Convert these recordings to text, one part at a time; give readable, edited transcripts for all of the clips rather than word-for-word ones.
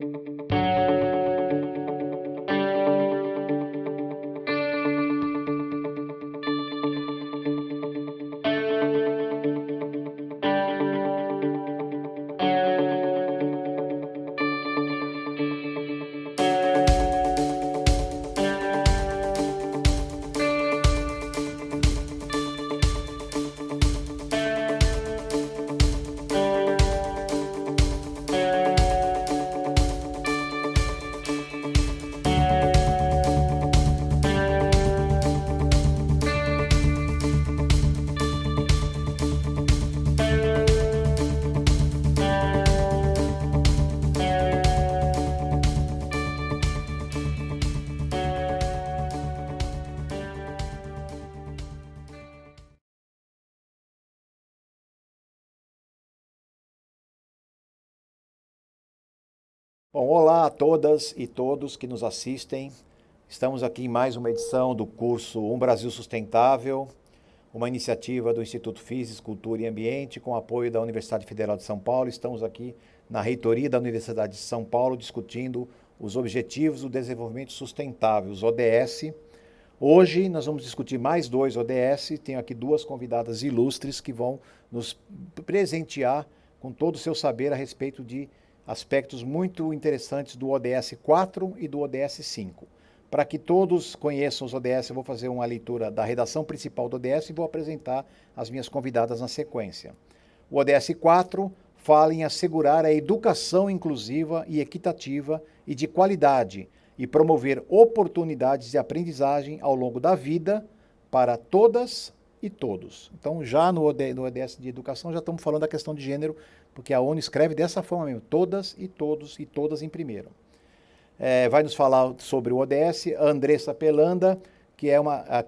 Bom, olá a todas e todos que nos assistem. Estamos aqui em mais uma edição do curso Um Brasil Sustentável, uma iniciativa do Instituto Física, Cultura e Ambiente, com apoio da Universidade Federal de São Paulo. Estamos aqui na reitoria da Universidade de São Paulo discutindo os Objetivos do Desenvolvimento Sustentável, os ODS. Hoje nós vamos discutir mais 2 ODS. Tenho aqui 2 convidadas ilustres que vão nos presentear com todo o seu saber a respeito de aspectos muito interessantes do ODS 4 e do ODS 5. Para que todos conheçam os ODS, eu vou fazer uma leitura da redação principal do ODS e vou apresentar as minhas convidadas na sequência. O ODS 4 fala em assegurar a educação inclusiva e equitativa e de qualidade e promover oportunidades de aprendizagem ao longo da vida para todas e todos. Então, já no ODS de educação, já estamos falando da questão de gênero, porque a ONU escreve dessa forma mesmo, todas e todos e todas em primeiro. Vai nos falar sobre o ODS a Andressa Pelanda, que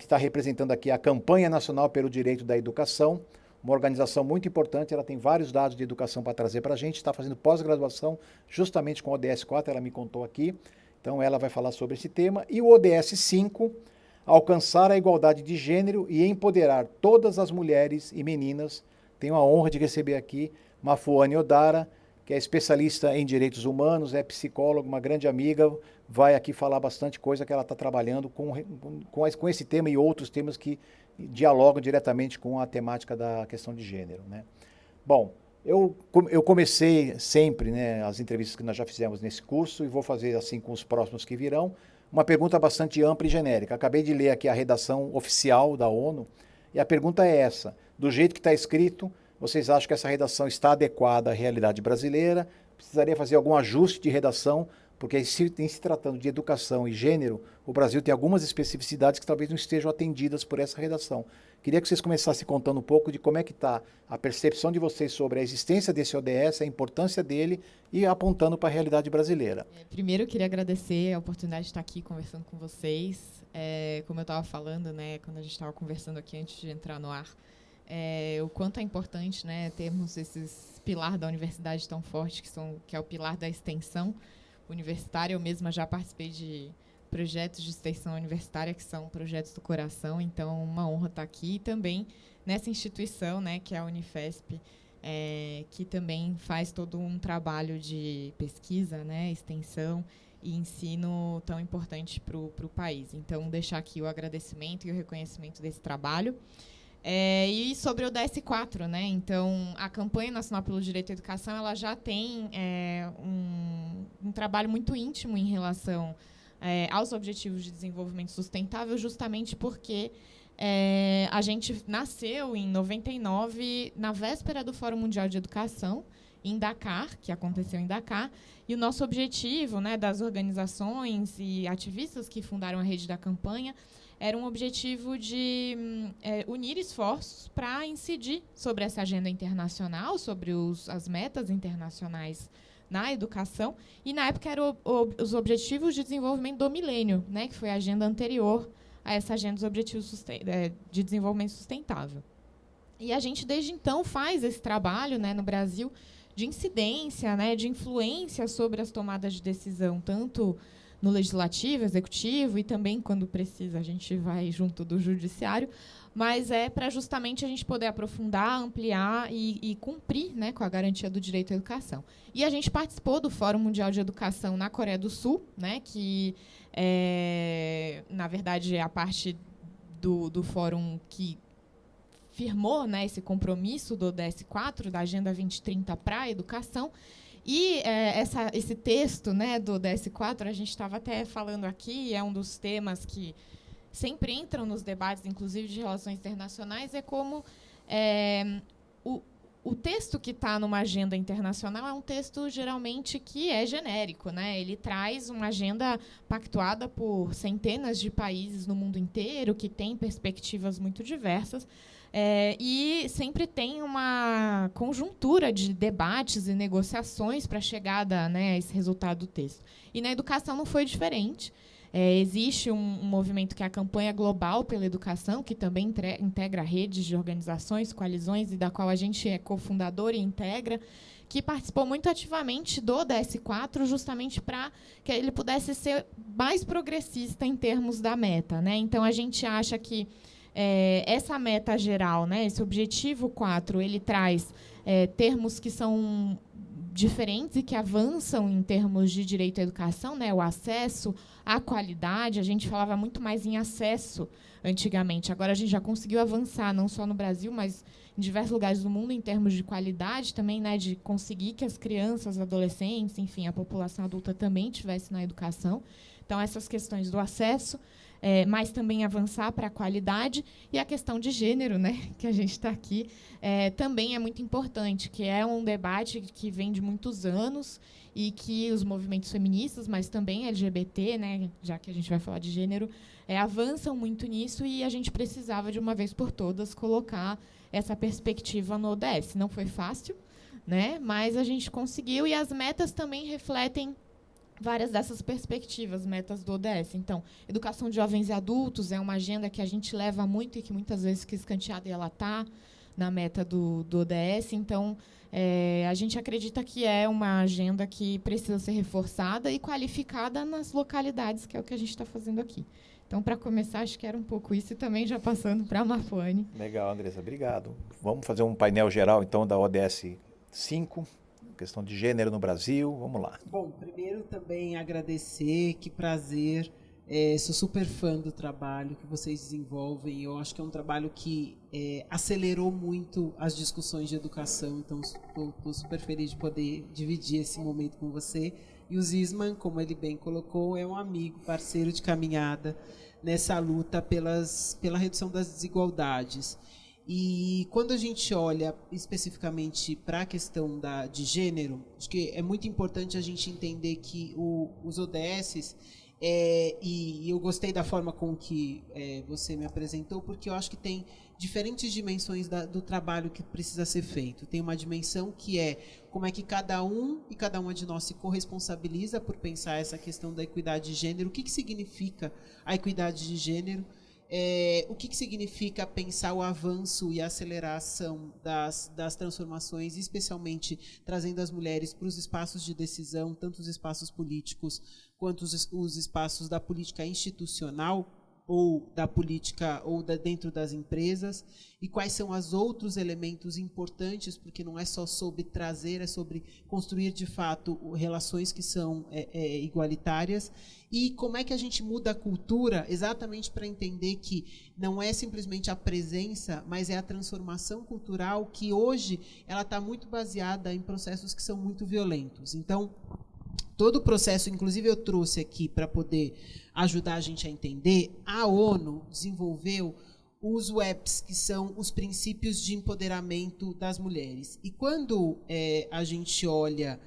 está representando aqui a Campanha Nacional pelo Direito da Educação, uma organização muito importante. Ela tem vários dados de educação para trazer para a gente, está fazendo pós-graduação justamente com o ODS 4, ela me contou aqui, então ela vai falar sobre esse tema. E o ODS 5, alcançar a igualdade de gênero e empoderar todas as mulheres e meninas. Tenho a honra de receber aqui Mafuane Odara, que é especialista em direitos humanos, é psicóloga, uma grande amiga, vai aqui falar bastante coisa que ela está trabalhando com esse tema e outros temas que dialogam diretamente com a temática da questão de gênero, né? Bom, eu comecei sempre, né, as entrevistas que nós já fizemos nesse curso, e vou fazer assim com os próximos que virão, uma pergunta bastante ampla e genérica. Acabei de ler aqui a redação oficial da ONU, e a pergunta é essa: do jeito que está escrito, vocês acham que essa redação está adequada à realidade brasileira? Precisaria fazer algum ajuste de redação? Porque em se tratando de educação e gênero, o Brasil tem algumas especificidades que talvez não estejam atendidas por essa redação. Queria que vocês começassem contando um pouco de como é que está a percepção de vocês sobre a existência desse ODS, a importância dele e apontando para a realidade brasileira. Primeiro, eu queria agradecer a oportunidade de estar aqui conversando com vocês. Como eu estava falando, né, quando a gente estava conversando aqui antes de entrar no ar, o quanto é importante, né, termos esses pilares da universidade tão fortes, que é o pilar da extensão universitária. Eu mesma já participei de projetos de extensão universitária, que são projetos do coração, então uma honra estar aqui. E também nessa instituição, né, que é a Unifesp, que também faz todo um trabalho de pesquisa, né, extensão e ensino tão importante para o país. Então, deixar aqui o agradecimento e o reconhecimento desse trabalho. E sobre o ODS 4, né? Então, a Campanha Nacional pelo Direito à Educação, ela já tem um trabalho muito íntimo em relação aos Objetivos de Desenvolvimento Sustentável, justamente porque a gente nasceu em 99, na véspera do Fórum Mundial de Educação, em Dakar, que aconteceu em Dakar, e o nosso objetivo, né, das organizações e ativistas que fundaram a rede da campanha era um objetivo de unir esforços para incidir sobre essa agenda internacional, sobre as metas internacionais na educação, e na época eram os Objetivos de Desenvolvimento do Milênio, né, que foi a agenda anterior a essa agenda dos Objetivos de Desenvolvimento Sustentável. E a gente, desde então, faz esse trabalho, né, no Brasil, de incidência, né, de influência sobre as tomadas de decisão, tanto no legislativo, executivo e também, quando precisa, a gente vai junto do judiciário, mas é para justamente a gente poder aprofundar, ampliar e cumprir, né, com a garantia do direito à educação. E a gente participou do Fórum Mundial de Educação na Coreia do Sul, né, que, na verdade, é a parte do fórum que firmou, né, esse compromisso do ODS 4, da Agenda 2030 para a educação. E esse texto, né, do ODS 4, a gente estava até falando aqui, é um dos temas que sempre entram nos debates, inclusive de relações internacionais, é como o texto que está numa agenda internacional é um texto, geralmente, que é genérico, né? Ele traz uma agenda pactuada por centenas de países no mundo inteiro, que tem perspectivas muito diversas, e sempre tem uma conjuntura de debates e negociações para a chegada, né, a esse resultado do texto. E na educação não foi diferente. Existe um movimento que é a Campanha Global pela Educação, que também integra redes de organizações, coalizões, e da qual a gente é cofundador e integra, que participou muito ativamente do ODS 4, justamente para que ele pudesse ser mais progressista em termos da meta, né? Então, a gente acha que essa meta geral, né, esse objetivo 4, ele traz termos que são diferentes e que avançam em termos de direito à educação, né, o acesso, a qualidade. A gente falava muito mais em acesso antigamente. Agora a gente já conseguiu avançar, não só no Brasil, mas em diversos lugares do mundo, em termos de qualidade também, né, de conseguir que as crianças, adolescentes, enfim, a população adulta também tivesse na educação. Então, essas questões do acesso, mas também avançar para a qualidade, e a questão de gênero, né, que a gente está aqui, também é muito importante, que é um debate que vem de muitos anos e que os movimentos feministas, mas também LGBT, né, já que a gente vai falar de gênero, avançam muito nisso, e a gente precisava, de uma vez por todas, colocar essa perspectiva no ODS. Não foi fácil, né, mas a gente conseguiu, e as metas também refletem várias dessas perspectivas, metas do ODS. Então, educação de jovens e adultos é uma agenda que a gente leva muito e que muitas vezes fica escanteada, e ela está na meta do ODS. Então, a gente acredita que é uma agenda que precisa ser reforçada e qualificada nas localidades, que é o que a gente está fazendo aqui. Então, para começar, acho que era um pouco isso, e também já passando para a Mafone. Legal, Andressa, obrigado. Vamos fazer um painel geral, então, da ODS 5, questão de gênero no Brasil. Vamos lá. Bom, primeiro também agradecer, que prazer. Sou super fã do trabalho que vocês desenvolvem. Eu acho que é um trabalho que acelerou muito as discussões de educação, então estou super feliz de poder dividir esse momento com você. E o Zisman, como ele bem colocou, é um amigo, parceiro de caminhada nessa luta pela redução das desigualdades. E quando a gente olha especificamente para a questão de gênero, acho que é muito importante a gente entender que os ODSs, e eu gostei da forma com que você me apresentou, porque eu acho que tem diferentes dimensões do trabalho que precisa ser feito. Tem uma dimensão que é como é que cada um e cada uma de nós se corresponsabiliza por pensar essa questão da equidade de gênero, o que significa a equidade de gênero, o que significa pensar o avanço e a aceleração das transformações, especialmente trazendo as mulheres para os espaços de decisão, tanto os espaços políticos quanto os espaços da política institucional, ou da política, ou dentro das empresas, e quais são os outros elementos importantes, porque não é só sobre trazer, é sobre construir, de fato, relações que são igualitárias, e como é que a gente muda a cultura exatamente para entender que não é simplesmente a presença, mas é a transformação cultural, que hoje ela está muito baseada em processos que são muito violentos. Então, todo o processo, inclusive eu trouxe aqui para poder ajudar a gente a entender, a ONU desenvolveu os WEPs, que são os princípios de empoderamento das mulheres. E quando a gente olha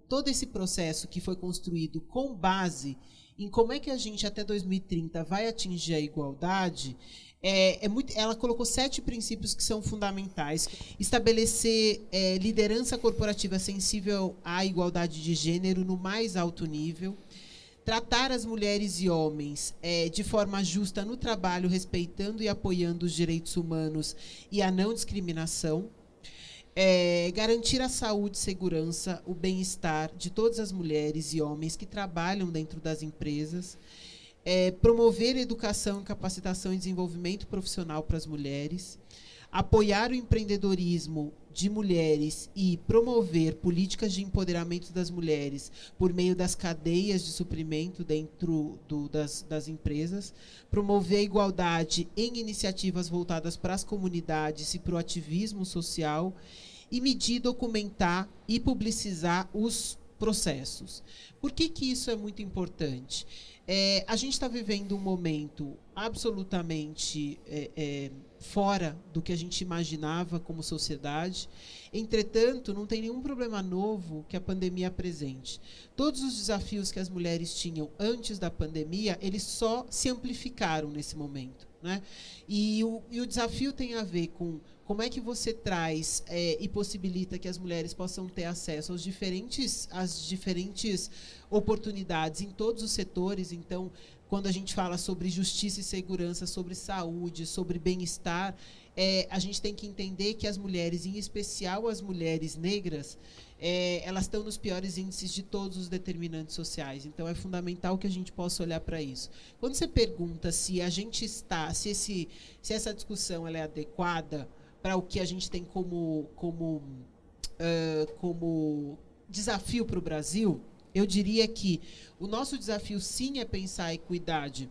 todo esse processo que foi construído com base em como é que a gente até 2030 vai atingir a igualdade, ela colocou 7 princípios que são fundamentais. Estabelecer liderança corporativa sensível à igualdade de gênero no mais alto nível. Tratar as mulheres e homens de forma justa no trabalho, respeitando e apoiando os direitos humanos e a não discriminação. garantir a saúde, segurança, o bem-estar de todas as mulheres e homens que trabalham dentro das empresas, promover educação, capacitação e desenvolvimento profissional para as mulheres, apoiar o empreendedorismo de mulheres e promover políticas de empoderamento das mulheres por meio das cadeias de suprimento dentro das empresas, promover a igualdade em iniciativas voltadas para as comunidades e para o ativismo social e medir, documentar e publicizar os processos. Por que isso é muito importante? A gente está vivendo um momento absolutamente fora do que a gente imaginava como sociedade. Entretanto, não tem nenhum problema novo que a pandemia apresente. Todos os desafios que as mulheres tinham antes da pandemia, eles só se amplificaram nesse momento, né? E o desafio tem a ver com como é que você traz e possibilita que as mulheres possam ter acesso às diferentes oportunidades em todos os setores. Então, quando a gente fala sobre justiça e segurança, sobre saúde, sobre bem-estar, a gente tem que entender que as mulheres, em especial as mulheres negras, elas estão nos piores índices de todos os determinantes sociais. Então, é fundamental que a gente possa olhar para isso. Quando você pergunta se a gente está, se essa discussão ela é adequada para o que a gente tem como desafio para o Brasil, eu diria que o nosso desafio, sim, é pensar a equidade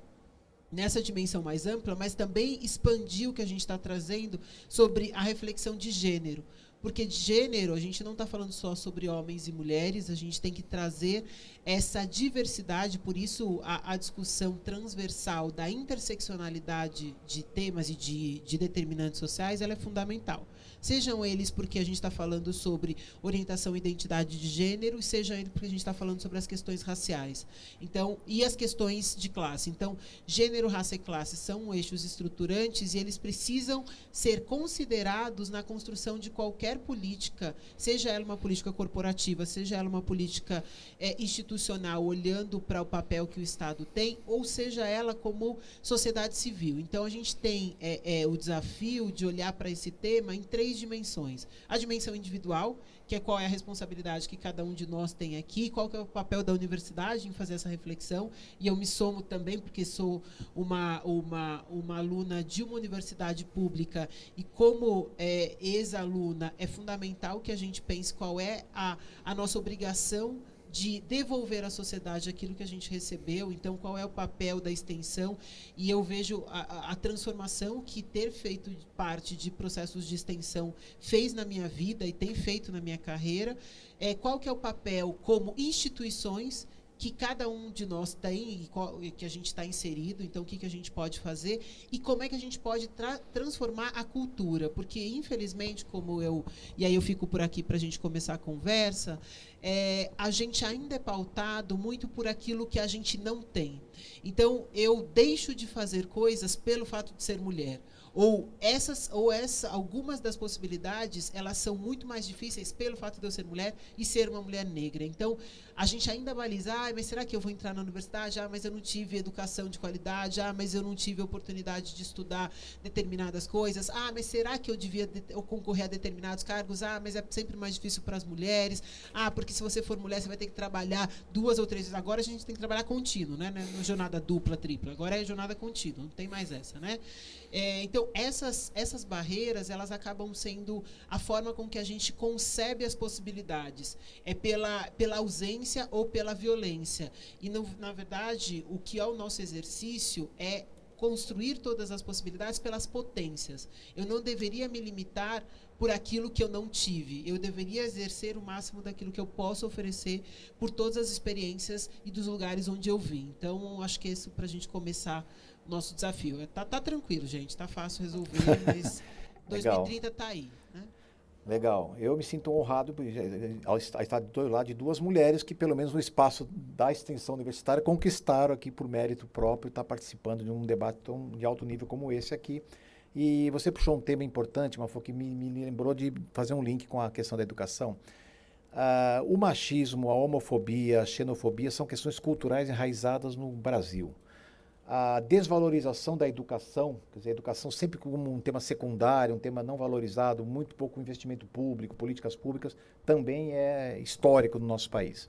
nessa dimensão mais ampla, mas também expandir o que a gente está trazendo sobre a reflexão de gênero. Porque de gênero, a gente não está falando só sobre homens e mulheres, a gente tem que trazer essa diversidade, por isso a discussão transversal da interseccionalidade de temas e de determinantes sociais, ela é fundamental. Sejam eles porque a gente está falando sobre orientação e identidade de gênero, seja eles porque a gente está falando sobre as questões raciais. Então, e as questões de classe. Então, gênero, raça e classe são eixos estruturantes e eles precisam ser considerados na construção de qualquer política, seja ela uma política corporativa, seja ela uma política institucional, olhando para o papel que o Estado tem, ou seja ela como sociedade civil. Então, a gente tem o desafio de olhar para esse tema em 3 dimensões. A dimensão individual, que é qual é a responsabilidade que cada um de nós tem aqui, qual que é o papel da universidade em fazer essa reflexão, e eu me somo também, porque sou uma aluna de uma universidade pública, e como ex-aluna, é fundamental que a gente pense qual é a nossa obrigação de devolver à sociedade aquilo que a gente recebeu. Então, qual é o papel da extensão? E eu vejo a transformação que ter feito parte de processos de extensão fez na minha vida e tem feito na minha carreira. Qual que é o papel como instituições que cada um de nós tem e que a gente está inserido, então o que a gente pode fazer e como é que a gente pode transformar a cultura, porque infelizmente, e aí eu fico por aqui para a gente começar a conversa, a gente ainda é pautado muito por aquilo que a gente não tem. Então, eu deixo de fazer coisas pelo fato de ser mulher. Algumas das possibilidades, elas são muito mais difíceis pelo fato de eu ser mulher e ser uma mulher negra. Então, a gente ainda baliza, mas será que eu vou entrar na universidade? Mas eu não tive educação de qualidade. Mas eu não tive oportunidade de estudar determinadas coisas. Mas será que eu devia concorrer a determinados cargos? Mas é sempre mais difícil para as mulheres. Porque se você for mulher, você vai ter que trabalhar 2 ou 3 vezes. Agora a gente tem que trabalhar contínuo, né? Não é jornada dupla, tripla. Agora é jornada contínua, não tem mais essa, né? Então, essas barreiras, elas acabam sendo a forma com que a gente concebe as possibilidades. Pela ausência ou pela violência. E, na verdade, o que é o nosso exercício é construir todas as possibilidades pelas potências. Eu não deveria me limitar por aquilo que eu não tive. Eu deveria exercer o máximo daquilo que eu posso oferecer por todas as experiências e dos lugares onde eu vim. Então, acho que esse, para a gente começar o nosso desafio. Tá tranquilo, gente. Tá fácil resolver, mas 2030 tá aí, né? Legal. Eu me sinto honrado ao estar do lado de 2 mulheres que, pelo menos no espaço da extensão universitária, conquistaram aqui por mérito próprio estar participando de um debate tão de alto nível como esse aqui. E você puxou um tema importante, mas foi que me lembrou de fazer um link com a questão da educação. O machismo, a homofobia, a xenofobia são questões culturais enraizadas no Brasil. a desvalorização da educação, quer dizer, a educação sempre como um tema secundário, um tema não valorizado, muito pouco investimento público, políticas públicas, também é histórico no nosso país.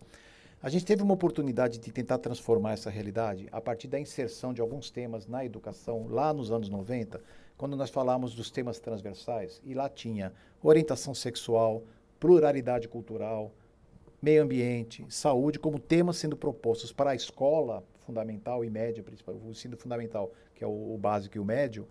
A gente teve uma oportunidade de tentar transformar essa realidade a partir da inserção de alguns temas na educação lá nos anos 90, quando nós falamos dos temas transversais, e lá tinha orientação sexual, pluralidade cultural, meio ambiente, saúde, como temas sendo propostos para a escola fundamental e média, principalmente o ensino fundamental, que é o básico e o médio,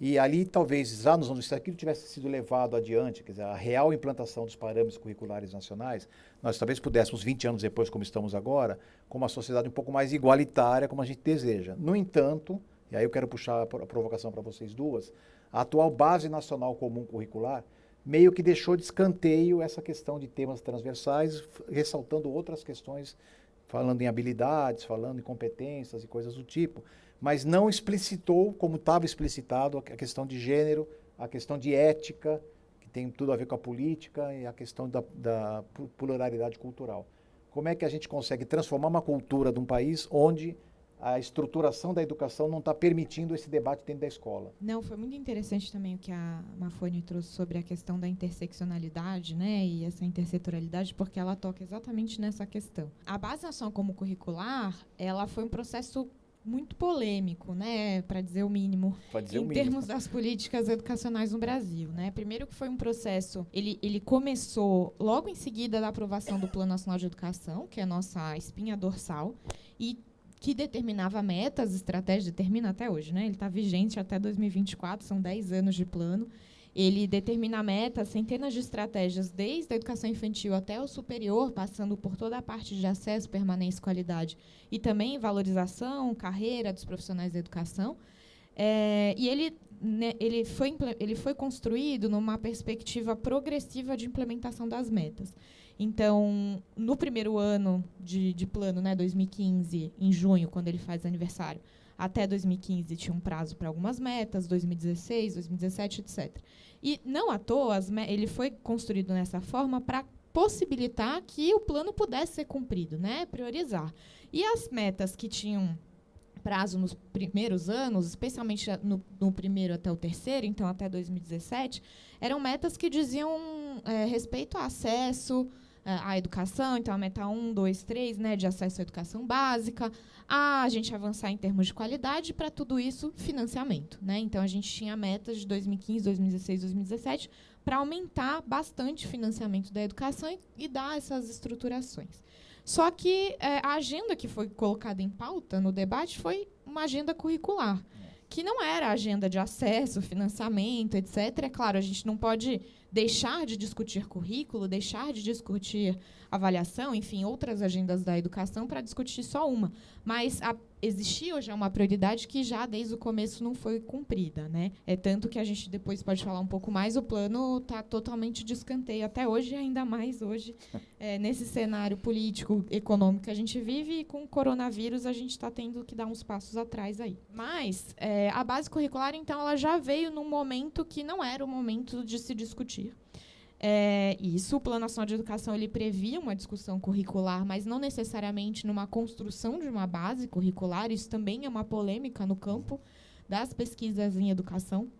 e ali talvez já nos anos, se aquilo tivesse sido levado adiante, quer dizer, a real implantação dos parâmetros curriculares nacionais, nós talvez pudéssemos, 20 anos depois, como estamos agora, com uma sociedade um pouco mais igualitária, como a gente deseja. No entanto, e aí eu quero puxar a provocação para vocês duas, a atual Base Nacional Comum Curricular meio que deixou de escanteio essa questão de temas transversais, ressaltando outras questões, falando em habilidades, falando em competências e coisas do tipo, mas não explicitou, como estava explicitado, a questão de gênero, a questão de ética, que tem tudo a ver com a política, e a questão da pluralidade cultural. Como é que a gente consegue transformar uma cultura de um país onde a estruturação da educação não está permitindo esse debate dentro da escola? Não, foi muito interessante também o que a Mafone trouxe sobre a questão da interseccionalidade, né, e essa intersetorialidade, porque ela toca exatamente nessa questão. A Base Nacional Comum Curricular, ela foi um processo muito polêmico, né, para dizer o mínimo, termos das políticas educacionais no Brasil, né? Primeiro que foi um processo, ele começou logo em seguida da aprovação do Plano Nacional de Educação, que é a nossa espinha dorsal, e que determinava metas, estratégias, determina até hoje, né? Ele está vigente até 2024, são 10 anos de plano. Ele determina metas, centenas de estratégias, desde a educação infantil até o superior, passando por toda a parte de acesso, permanência e qualidade, e também valorização, carreira dos profissionais da educação. E ele foi construído numa perspectiva progressiva de implementação das metas. Então, no primeiro ano de plano, né, 2015, em junho, quando ele faz aniversário, até 2015 tinha um prazo para algumas metas, 2016, 2017, etc. E, não à toa, ele foi construído dessa forma para possibilitar que o plano pudesse ser cumprido, né, priorizar. E as metas que tinham prazo nos primeiros anos, especialmente no primeiro até o terceiro, então até 2017, eram metas que diziam respeito ao acesso à educação, então a meta 1, 2, 3, né, de acesso à educação básica, a gente avançar em termos de qualidade, para tudo isso, financiamento, né? Então a gente tinha metas de 2015, 2016, 2017, para aumentar bastante o financiamento da educação e dar essas estruturações. Só que a agenda que foi colocada em pauta no debate foi uma agenda curricular, que não era a agenda de acesso, financiamento, etc. É claro, a gente não pode deixar de discutir currículo, deixar de discutir avaliação, enfim, outras agendas da educação para discutir só uma. Mas existia já uma prioridade que já desde o começo não foi cumprida, né? É tanto que a gente depois pode falar um pouco mais, o plano está totalmente de escanteio até hoje, e ainda mais hoje, nesse cenário político, econômico que a gente vive, e com o coronavírus a gente está tendo que dar uns passos atrás aí. Mas a base curricular, então, ela já veio num momento que não era o momento de se discutir. Isso, o Plano Nacional de Educação, ele previa uma discussão curricular, mas não necessariamente numa construção de uma base curricular. Isso também é uma polêmica no campo das pesquisas em educação,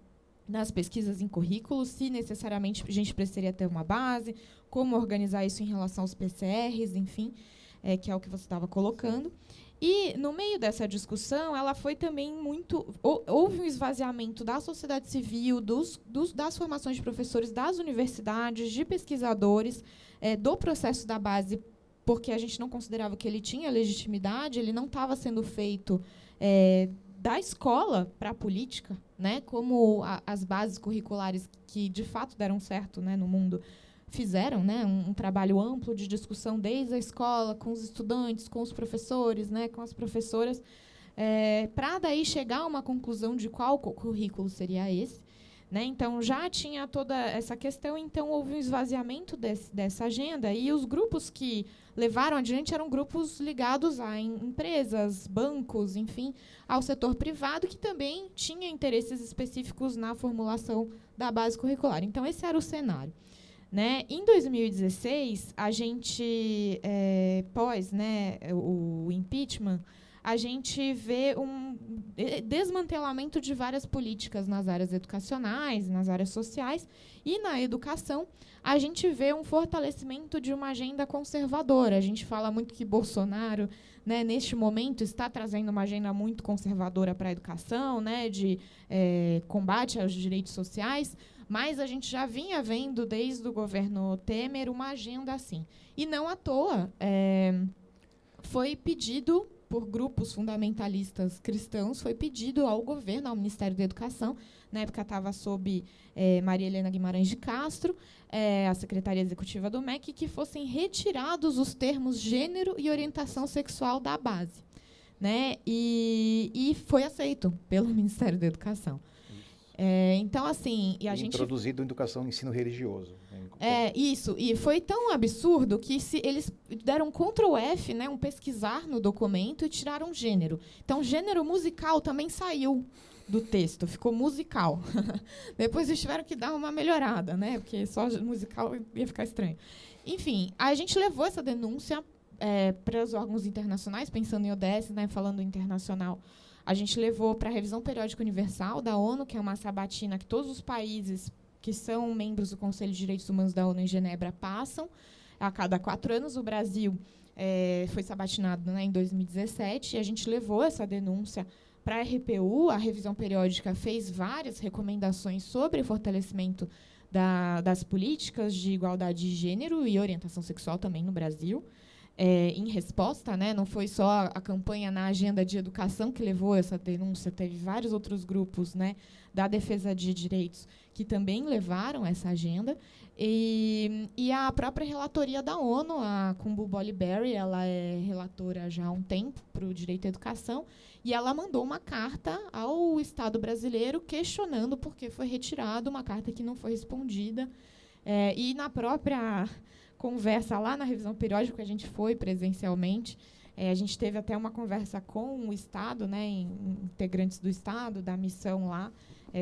das pesquisas em currículos, se necessariamente a gente precisaria ter uma base, como organizar isso em relação aos PCRs, enfim, que é o que você estava colocando. E, no meio dessa discussão, ela foi também muito... Houve um esvaziamento da sociedade civil, das formações de professores, das universidades, de pesquisadores, do processo da base, porque a gente não considerava que ele tinha legitimidade, ele não estava sendo feito da escola para a política, né, como as bases curriculares que, de fato, deram certo, né, no mundo, fizeram, né, um trabalho amplo de discussão desde a escola, com os estudantes, com os professores, né, com as professoras, para daí chegar a uma conclusão de qual currículo seria esse. Né? Então, já tinha toda essa questão, então houve um esvaziamento dessa agenda, e os grupos que levaram adiante eram grupos ligados a empresas, bancos, enfim, ao setor privado, que também tinha interesses específicos na formulação da base curricular. Então, esse era o cenário. Né? Em 2016, a gente, pós, né, o impeachment, a gente vê um desmantelamento de várias políticas nas áreas educacionais, nas áreas sociais, e na educação a gente vê um fortalecimento de uma agenda conservadora. A gente fala muito que Bolsonaro, né, neste momento, está trazendo uma agenda muito conservadora para a educação, né, de combate aos direitos sociais, mas a gente já vinha vendo, desde o governo Temer, uma agenda assim. E não à toa, foi pedido por grupos fundamentalistas cristãos, foi pedido ao governo, ao Ministério da Educação, na época estava sob Maria Helena Guimarães de Castro, a Secretaria Executiva do MEC, que fossem retirados os termos gênero e orientação sexual da base. Né? E foi aceito pelo Ministério da Educação. Então, assim... E a gente introduzido em educação e ensino religioso. Isso. E foi tão absurdo que eles deram Ctrl F, né, um pesquisar no documento, e tiraram gênero. Então, gênero musical também saiu do texto, ficou musical. Depois eles tiveram que dar uma melhorada, né, porque só musical ia ficar estranho. Enfim, a gente levou essa denúncia para os órgãos internacionais, pensando em ODS, né, falando internacional. A gente levou para a Revisão Periódica Universal da ONU, que é uma sabatina que todos os países que são membros do Conselho de Direitos Humanos da ONU em Genebra passam. A cada 4 anos, o Brasil foi sabatinado, né, em 2017, e a gente levou essa denúncia para a RPU. A Revisão Periódica fez várias recomendações sobre o fortalecimento das políticas de igualdade de gênero e orientação sexual também no Brasil. Em resposta, né, não foi só a campanha na agenda de educação que levou essa denúncia, teve vários outros grupos, né, da defesa de direitos que também levaram essa agenda. E a própria relatoria da ONU, a Kumbu Bolly-Berry, ela é relatora já há um tempo para o direito à educação, e ela mandou uma carta ao Estado brasileiro questionando por que foi retirado, uma carta que não foi respondida. E na própria conversa lá na Revisão Periódica, a gente foi presencialmente, a gente teve até uma conversa com o Estado, né, integrantes do Estado, da missão lá,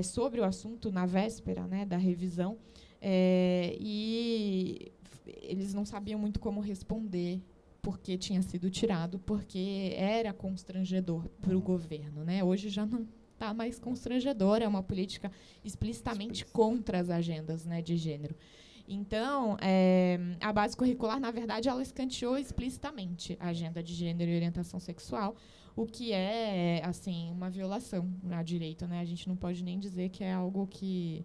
sobre o assunto na véspera, né, da revisão, e eles não sabiam muito como responder porque tinha sido tirado, porque era constrangedor para o governo, né? Hoje já não está mais constrangedor, é uma política explicitamente contra as agendas, né, de gênero. Então, a base curricular, na verdade, ela escanteou explicitamente a agenda de gênero e orientação sexual, o que é, assim, uma violação à direito, né? A gente não pode nem dizer que é algo que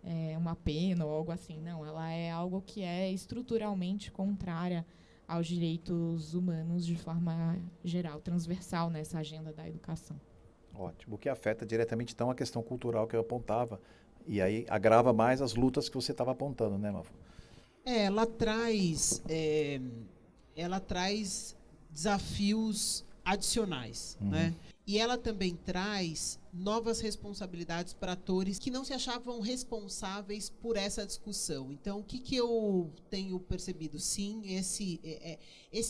é uma pena ou algo assim. Não, ela é algo que é estruturalmente contrária aos direitos humanos de forma geral, transversal nessa agenda da educação. Ótimo, o que afeta diretamente, então, a questão cultural que eu apontava. E aí agrava mais as lutas que você estava apontando, né, Mafra? Ela traz desafios adicionais, né? E ela também traz novas responsabilidades para atores que não se achavam responsáveis por essa discussão. Então, o que eu tenho percebido? Sim, esse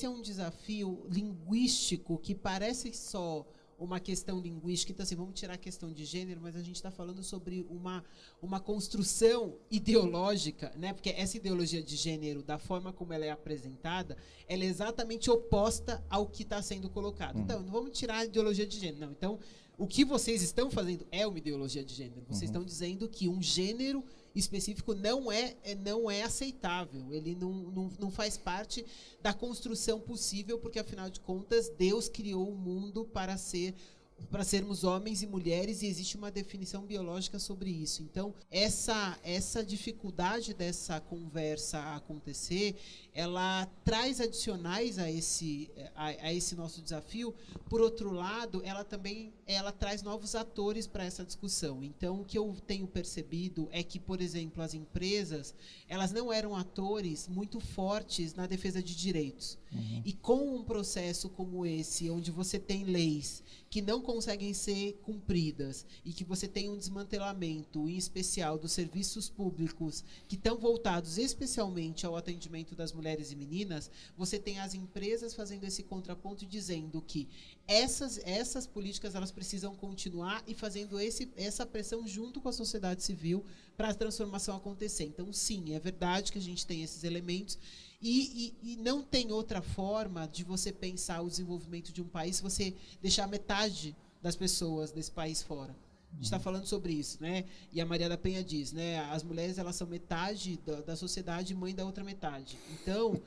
é um desafio linguístico que parece só uma questão linguística. Então, assim, vamos tirar a questão de gênero, mas a gente está falando sobre uma construção ideológica, né? Porque essa ideologia de gênero, da forma como ela é apresentada, ela é exatamente oposta ao que está sendo colocado. Então, não vamos tirar a ideologia de gênero. Não. Então, o que vocês estão fazendo é uma ideologia de gênero. Vocês estão dizendo que um gênero específico não é aceitável, ele não faz parte da construção possível, porque, afinal de contas, Deus criou o mundo para sermos homens e mulheres, e existe uma definição biológica sobre isso. Então, essa dificuldade dessa conversa acontecer, ela traz adicionais a esse nosso desafio. Por outro lado, ela traz novos atores para essa discussão. Então, o que eu tenho percebido é que, por exemplo, as empresas, elas não eram atores muito fortes na defesa de direitos. E com um processo como esse, onde você tem leis que não conseguem ser cumpridas e que você tem um desmantelamento, em especial, dos serviços públicos que estão voltados especialmente ao atendimento das mulheres e meninas, você tem as empresas fazendo esse contraponto e dizendo que essas políticas elas precisam continuar e fazendo essa pressão junto com a sociedade civil para a transformação acontecer. Então, sim, é verdade que a gente tem esses elementos. E não tem outra forma de você pensar o desenvolvimento de um país se você deixar metade das pessoas desse país fora. A gente está falando sobre isso, né? E a Maria da Penha diz, né? As mulheres, elas são metade da sociedade e mãe da outra metade. Então,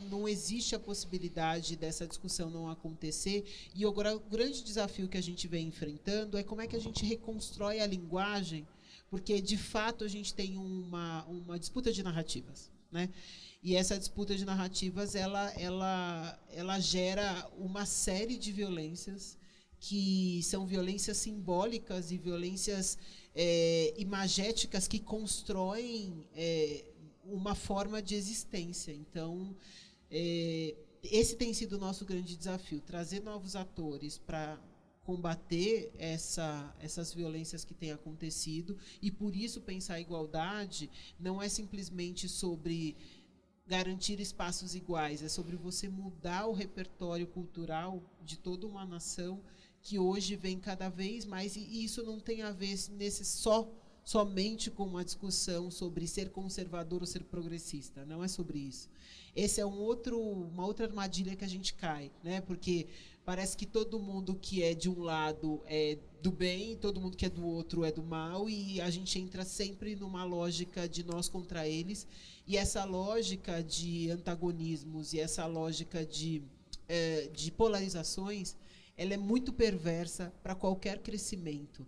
não existe a possibilidade dessa discussão não acontecer. E agora, o grande desafio que a gente vem enfrentando é como é que a gente reconstrói a linguagem, porque, de fato, a gente tem uma disputa de narrativas, né? E essa disputa de narrativas, ela gera uma série de violências, que são violências simbólicas e violências imagéticas que constroem uma forma de existência. Então, esse tem sido o nosso grande desafio, trazer novos atores para combater essas violências que têm acontecido, e por isso pensar a igualdade não é simplesmente sobre garantir espaços iguais, é sobre você mudar o repertório cultural de toda uma nação que hoje vem cada vez mais, e isso não tem a ver somente com uma discussão sobre ser conservador ou ser progressista, não é sobre isso. Esse é uma outra armadilha que a gente cai, né? Porque parece que todo mundo que é de um lado é do bem, todo mundo que é do outro é do mal, e a gente entra sempre numa lógica de nós contra eles, e essa lógica de antagonismos e essa lógica de polarizações, ela é muito perversa para qualquer crescimento.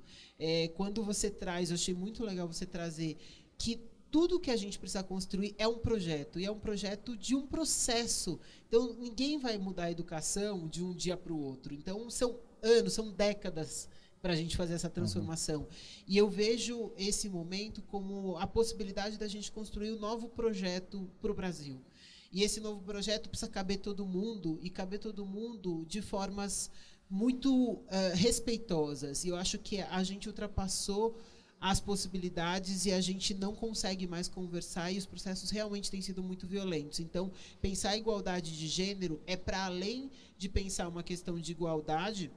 Quando você traz, eu achei muito legal você trazer que tudo que a gente precisa construir é um projeto, e é um projeto de um processo. Então, ninguém vai mudar a educação de um dia para o outro. Então, são anos, são décadas para a gente fazer essa transformação. E eu vejo esse momento como a possibilidade da gente construir um novo projeto para o Brasil. E esse novo projeto precisa caber todo mundo, e caber todo mundo de formas muito respeitosas. E eu acho que a gente ultrapassou as possibilidades e a gente não consegue mais conversar, e os processos realmente têm sido muito violentos. Então, pensar a igualdade de gênero é para além de pensar uma questão de igualdade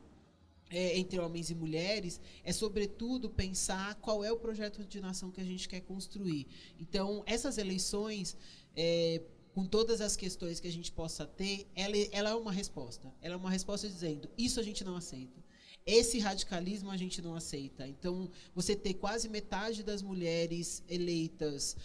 entre homens e mulheres, é sobretudo pensar qual é o projeto de nação que a gente quer construir. Então, essas eleições, com todas as questões que a gente possa ter, ela é uma resposta. Ela é uma resposta dizendo, isso a gente não aceita. Esse radicalismo a gente não aceita. Então, você ter quase metade das mulheres eleitas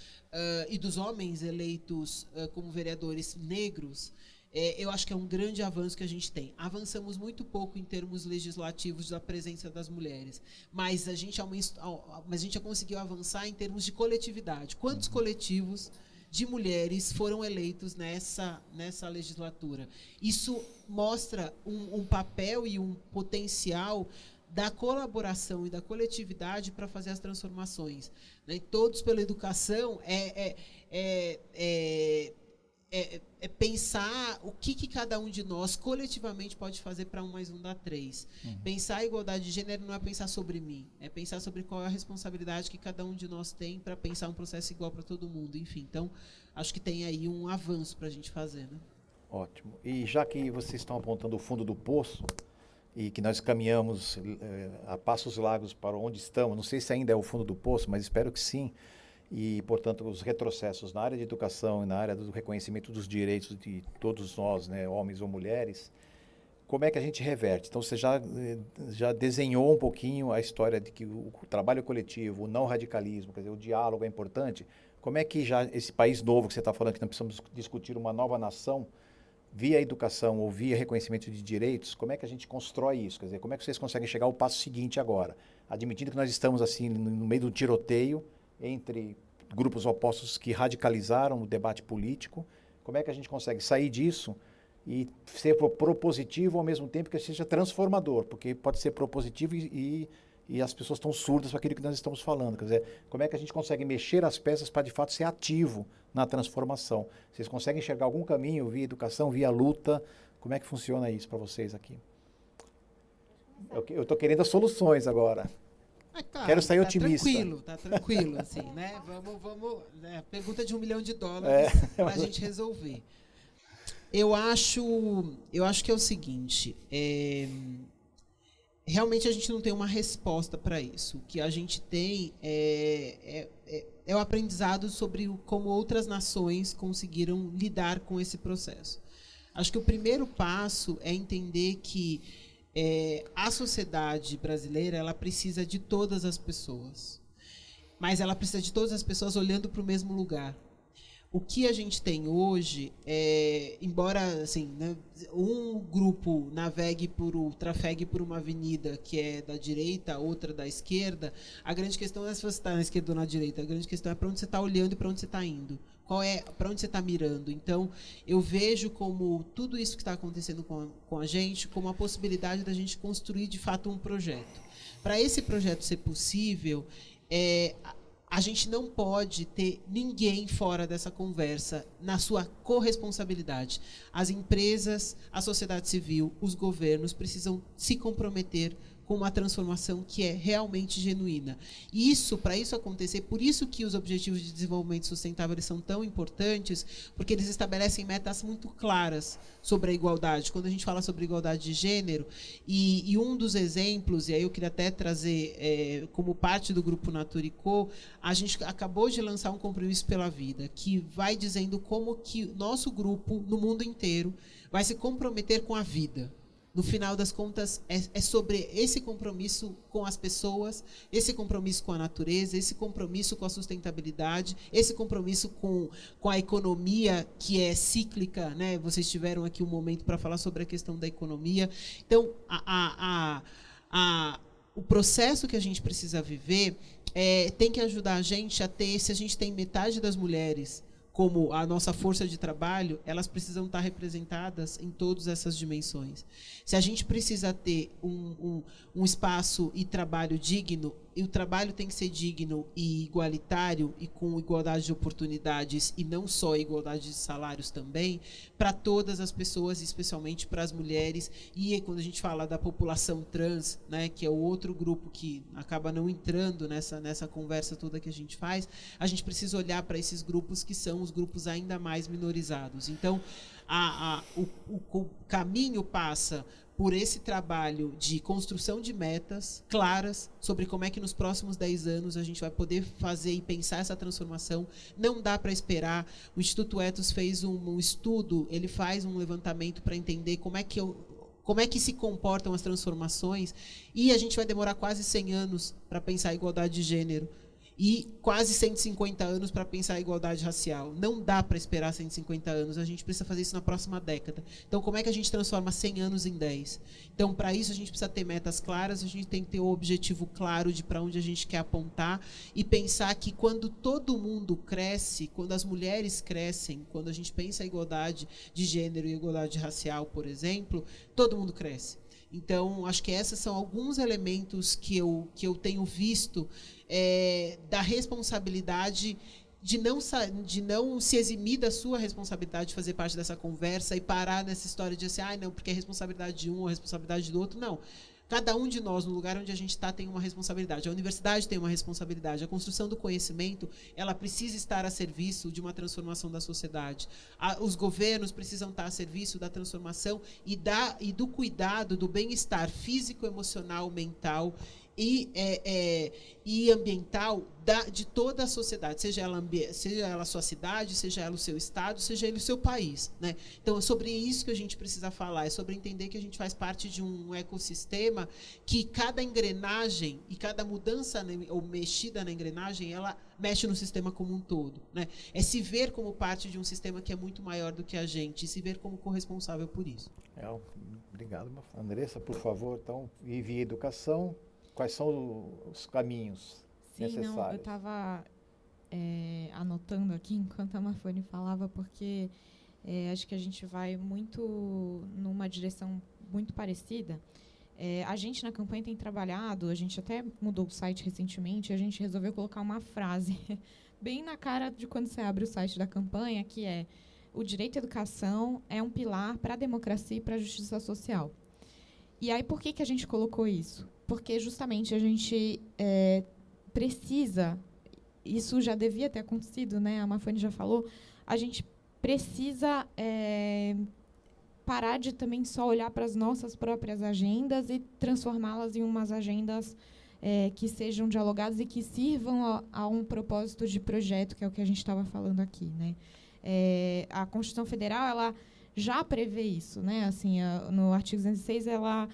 e dos homens eleitos como vereadores negros, eu acho que é um grande avanço que a gente tem. Avançamos muito pouco em termos legislativos da presença das mulheres, mas a gente já conseguiu avançar em termos de coletividade. Quantos coletivos de mulheres foram eleitos nessa legislatura? Isso mostra um papel e um potencial da colaboração e da coletividade para fazer as transformações, né? Todos pela educação pensar o que cada um de nós coletivamente pode fazer para 1 mais 1 dá 3. Pensar a igualdade de gênero não é pensar sobre mim, é pensar sobre qual é a responsabilidade que cada um de nós tem para pensar um processo igual para todo mundo. Enfim, então, acho que tem aí um avanço para a gente fazer, né? Ótimo. E já que vocês estão apontando o fundo do poço, e que nós caminhamos a passos largos para onde estamos, não sei se ainda é o fundo do poço, mas espero que sim, e, portanto, os retrocessos na área de educação e na área do reconhecimento dos direitos de todos nós, né, homens ou mulheres, como é que a gente reverte? Então, você já desenhou um pouquinho a história de que o trabalho coletivo, o não radicalismo, quer dizer, o diálogo é importante. Como é que já esse país novo que você está falando, que nós precisamos discutir uma nova nação, via educação ou via reconhecimento de direitos, como é que a gente constrói isso? Quer dizer, como é que vocês conseguem chegar ao passo seguinte agora? Admitindo que nós estamos assim no meio do tiroteio entre grupos opostos que radicalizaram o debate político, como é que a gente consegue sair disso e ser propositivo ao mesmo tempo que seja transformador? Porque pode ser propositivo e as pessoas estão surdas para aquilo que nós estamos falando. Quer dizer, como é que a gente consegue mexer as peças para, de fato, ser ativo na transformação? Vocês conseguem enxergar algum caminho via educação, via luta? Como é que funciona isso para vocês aqui? Eu estou querendo as soluções agora. Tá, quero sair otimista. Tá tranquilo, assim, né? Vamos, né? Pergunta de $1 milhão para a gente resolver. Eu acho que é o seguinte, realmente a gente não tem uma resposta para isso. O que a gente tem é o aprendizado sobre como outras nações conseguiram lidar com esse processo. Acho que o primeiro passo é entender que a sociedade brasileira ela precisa de todas as pessoas, mas ela precisa de todas as pessoas olhando para o mesmo lugar. O que a gente tem hoje, embora assim, né, um grupo trafegue por uma avenida que é da direita, outra da esquerda, a grande questão não é se você está na esquerda ou na direita, a grande questão é para onde você está olhando e para onde você está indo. Para onde você está mirando. Então, eu vejo como tudo isso que está acontecendo com a gente, como a possibilidade da gente construir, de fato, um projeto. Para esse projeto ser possível, a gente não pode ter ninguém fora dessa conversa na sua corresponsabilidade. As empresas, a sociedade civil, os governos precisam se comprometer com uma transformação que é realmente genuína. E para isso acontecer, por isso que os Objetivos de Desenvolvimento Sustentável eles são tão importantes, porque eles estabelecem metas muito claras sobre a igualdade. Quando a gente fala sobre igualdade de gênero, e um dos exemplos, e aí eu queria até trazer como parte do Grupo Naturicô, a gente acabou de lançar um compromisso pela vida, que vai dizendo como que nosso grupo, no mundo inteiro, vai se comprometer com a vida. No final das contas, é sobre esse compromisso com as pessoas, esse compromisso com a natureza, esse compromisso com a sustentabilidade, esse compromisso com a economia, que é cíclica, né? Vocês tiveram aqui um momento para falar sobre a questão da economia. Então, o processo que a gente precisa viver tem que ajudar a gente a ter, se a gente tem metade das mulheres como a nossa força de trabalho, elas precisam estar representadas em todas essas dimensões. Se a gente precisa ter um espaço e trabalho digno, e o trabalho tem que ser digno e igualitário e com igualdade de oportunidades e não só igualdade de salários também, para todas as pessoas, especialmente para as mulheres. E quando a gente fala da população trans, né, que é o outro grupo que acaba não entrando nessa conversa toda que a gente faz, a gente precisa olhar para esses grupos que são os grupos ainda mais minorizados. Então, o caminho passa por esse trabalho de construção de metas claras sobre como é que nos próximos 10 anos a gente vai poder fazer e pensar essa transformação. Não dá para esperar. O Instituto Ethos fez um estudo, ele faz um levantamento para entender como é que se comportam as transformações, e a gente vai demorar quase 100 anos para pensar a igualdade de gênero. E quase 150 anos para pensar a igualdade racial. Não dá para esperar 150 anos, a gente precisa fazer isso na próxima década. Então, como é que a gente transforma 100 anos em 10? Então, para isso, a gente precisa ter metas claras, a gente tem que ter o objetivo claro de para onde a gente quer apontar, e pensar que quando todo mundo cresce, quando as mulheres crescem, quando a gente pensa a igualdade de gênero e igualdade racial, por exemplo, todo mundo cresce. Então, acho que esses são alguns elementos que eu tenho visto da responsabilidade de não se eximir da sua responsabilidade de fazer parte dessa conversa e parar nessa história de assim, não, porque é responsabilidade de um ou responsabilidade do outro. Não. Cada um de nós, no lugar onde a gente está, tem uma responsabilidade. A universidade tem uma responsabilidade. A construção do conhecimento, ela precisa estar a serviço de uma transformação da sociedade. Os governos precisam estar a serviço da transformação e do cuidado, do bem-estar físico, emocional, mental e ambiental de toda a sociedade, seja ela a sua cidade, seja ela o seu estado, seja ele o seu país, né? Então, é sobre isso que a gente precisa falar, é sobre entender que a gente faz parte de um ecossistema que cada engrenagem e cada mudança ou mexida na engrenagem, ela mexe no sistema como um todo, né? É se ver como parte de um sistema que é muito maior do que a gente e se ver como corresponsável por isso. Obrigado, Andressa. Por favor, então, via educação, quais são os caminhos necessários? Não, eu estava anotando aqui enquanto a Mafone falava, porque acho que a gente vai muito numa direção muito parecida. A gente na campanha tem trabalhado, a gente até mudou o site recentemente, a gente resolveu colocar uma frase bem na cara de quando você abre o site da campanha, que é: o direito à educação é um pilar para a democracia e para a justiça social. E aí, por que a gente colocou isso? Porque, justamente, a gente precisa, isso já devia ter acontecido, né? A Mafone já falou, a gente precisa parar de também só olhar para as nossas próprias agendas e transformá-las em umas agendas que sejam dialogadas e que sirvam a um propósito de projeto, que é o que a gente estava falando aqui, né? A Constituição Federal, ela já prevê isso, né? Assim, no artigo 206, ela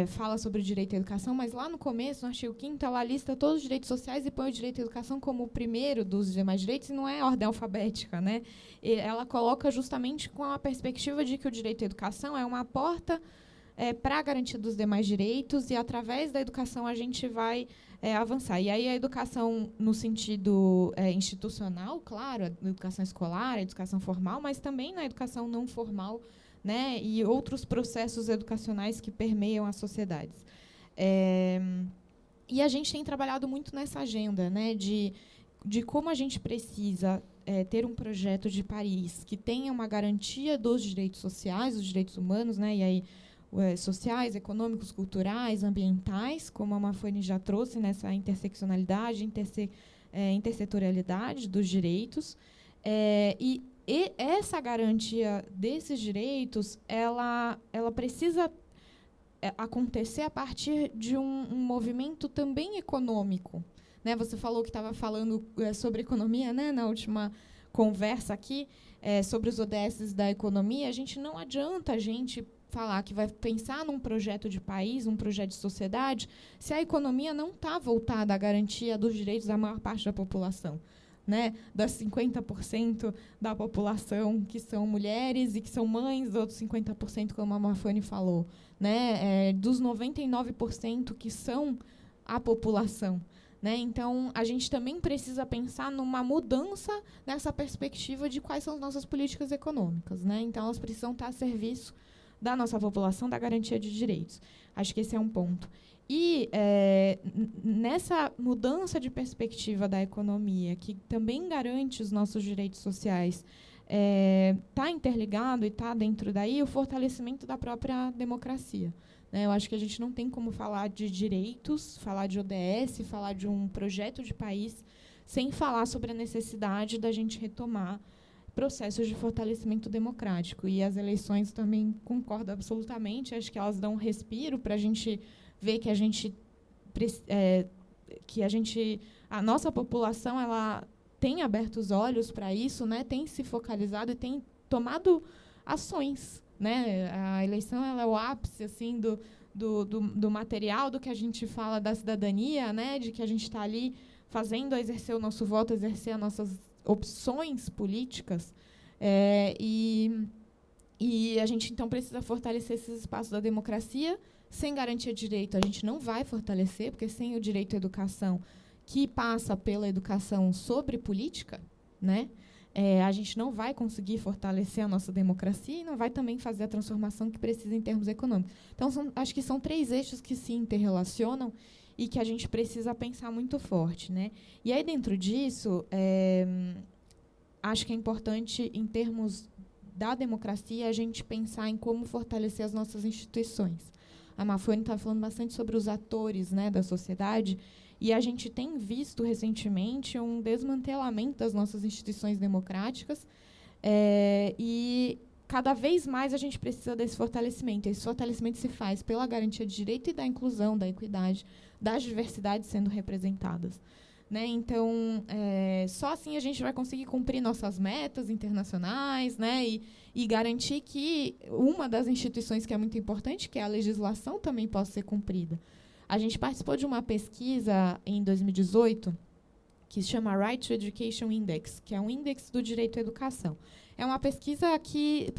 fala sobre o direito à educação, mas lá no começo, no artigo 5º, ela lista todos os direitos sociais e põe o direito à educação como o primeiro dos demais direitos, e não é ordem alfabética, né? E ela coloca justamente com a perspectiva de que o direito à educação é uma porta para a garantia dos demais direitos, e através da educação a gente vai avançar. E aí a educação no sentido institucional, claro, a educação escolar, a educação formal, mas também na educação não formal, né, e outros processos educacionais que permeiam as sociedades. E a gente tem trabalhado muito nessa agenda, né, de como a gente precisa ter um projeto de país que tenha uma garantia dos direitos sociais, dos direitos humanos, né, e aí sociais, econômicos, culturais, ambientais, como a Mafoni já trouxe nessa interseccionalidade, intersetorialidade dos direitos. E essa garantia desses direitos, ela precisa acontecer a partir de um movimento também econômico. Né? Você falou que estava falando sobre economia, né, na última conversa aqui, sobre os ODSs da economia. A gente não adianta a gente falar que vai pensar num projeto de país, um projeto de sociedade, se a economia não está voltada à garantia dos direitos da maior parte da população, né? Das 50% da população que são mulheres e que são mães, outros 50%, como a Mafoni falou, né? Dos 99% que são a população. Né? Então, a gente também precisa pensar numa mudança nessa perspectiva de quais são as nossas políticas econômicas. Né? Então, elas precisam estar a serviço da nossa população, da garantia de direitos. Acho que esse é um ponto. E nessa mudança de perspectiva da economia, que também garante os nossos direitos sociais, está interligado e está dentro daí o fortalecimento da própria democracia. Né? Eu acho que a gente não tem como falar de direitos, falar de ODS, falar de um projeto de país, sem falar sobre a necessidade da gente retomar processos de fortalecimento democrático. E as eleições também concordo absolutamente, acho que elas dão um respiro para a gente ver que a nossa população ela tem aberto os olhos para isso, né? Tem se focalizado e tem tomado ações. Né? A eleição ela é o ápice assim, do material, do que a gente fala da cidadania, né? De que a gente está ali fazendo, exercer o nosso voto, exercer as nossas opções políticas, e a gente, então, precisa fortalecer esses espaços da democracia. Sem garantia de direito, a gente não vai fortalecer, porque sem o direito à educação, que passa pela educação sobre política, né, a gente não vai conseguir fortalecer a nossa democracia e não vai também fazer a transformação que precisa em termos econômicos. Então, acho que são 3 eixos que se interrelacionam e que a gente precisa pensar muito forte. Né? E aí, dentro disso, acho que é importante, em termos da democracia, a gente pensar em como fortalecer as nossas instituições. A Mafoni estava falando bastante sobre os atores, né, da sociedade, e a gente tem visto, recentemente, um desmantelamento das nossas instituições democráticas, e cada vez mais a gente precisa desse fortalecimento. Esse fortalecimento se faz pela garantia de direito e da inclusão, da equidade, das diversidades sendo representadas. Né? Então, só assim a gente vai conseguir cumprir nossas metas internacionais, né? E garantir que uma das instituições que é muito importante, que é a legislação, também possa ser cumprida. A gente participou de uma pesquisa em 2018 que se chama Right to Education Index, que é um índice do direito à educação. É uma pesquisa que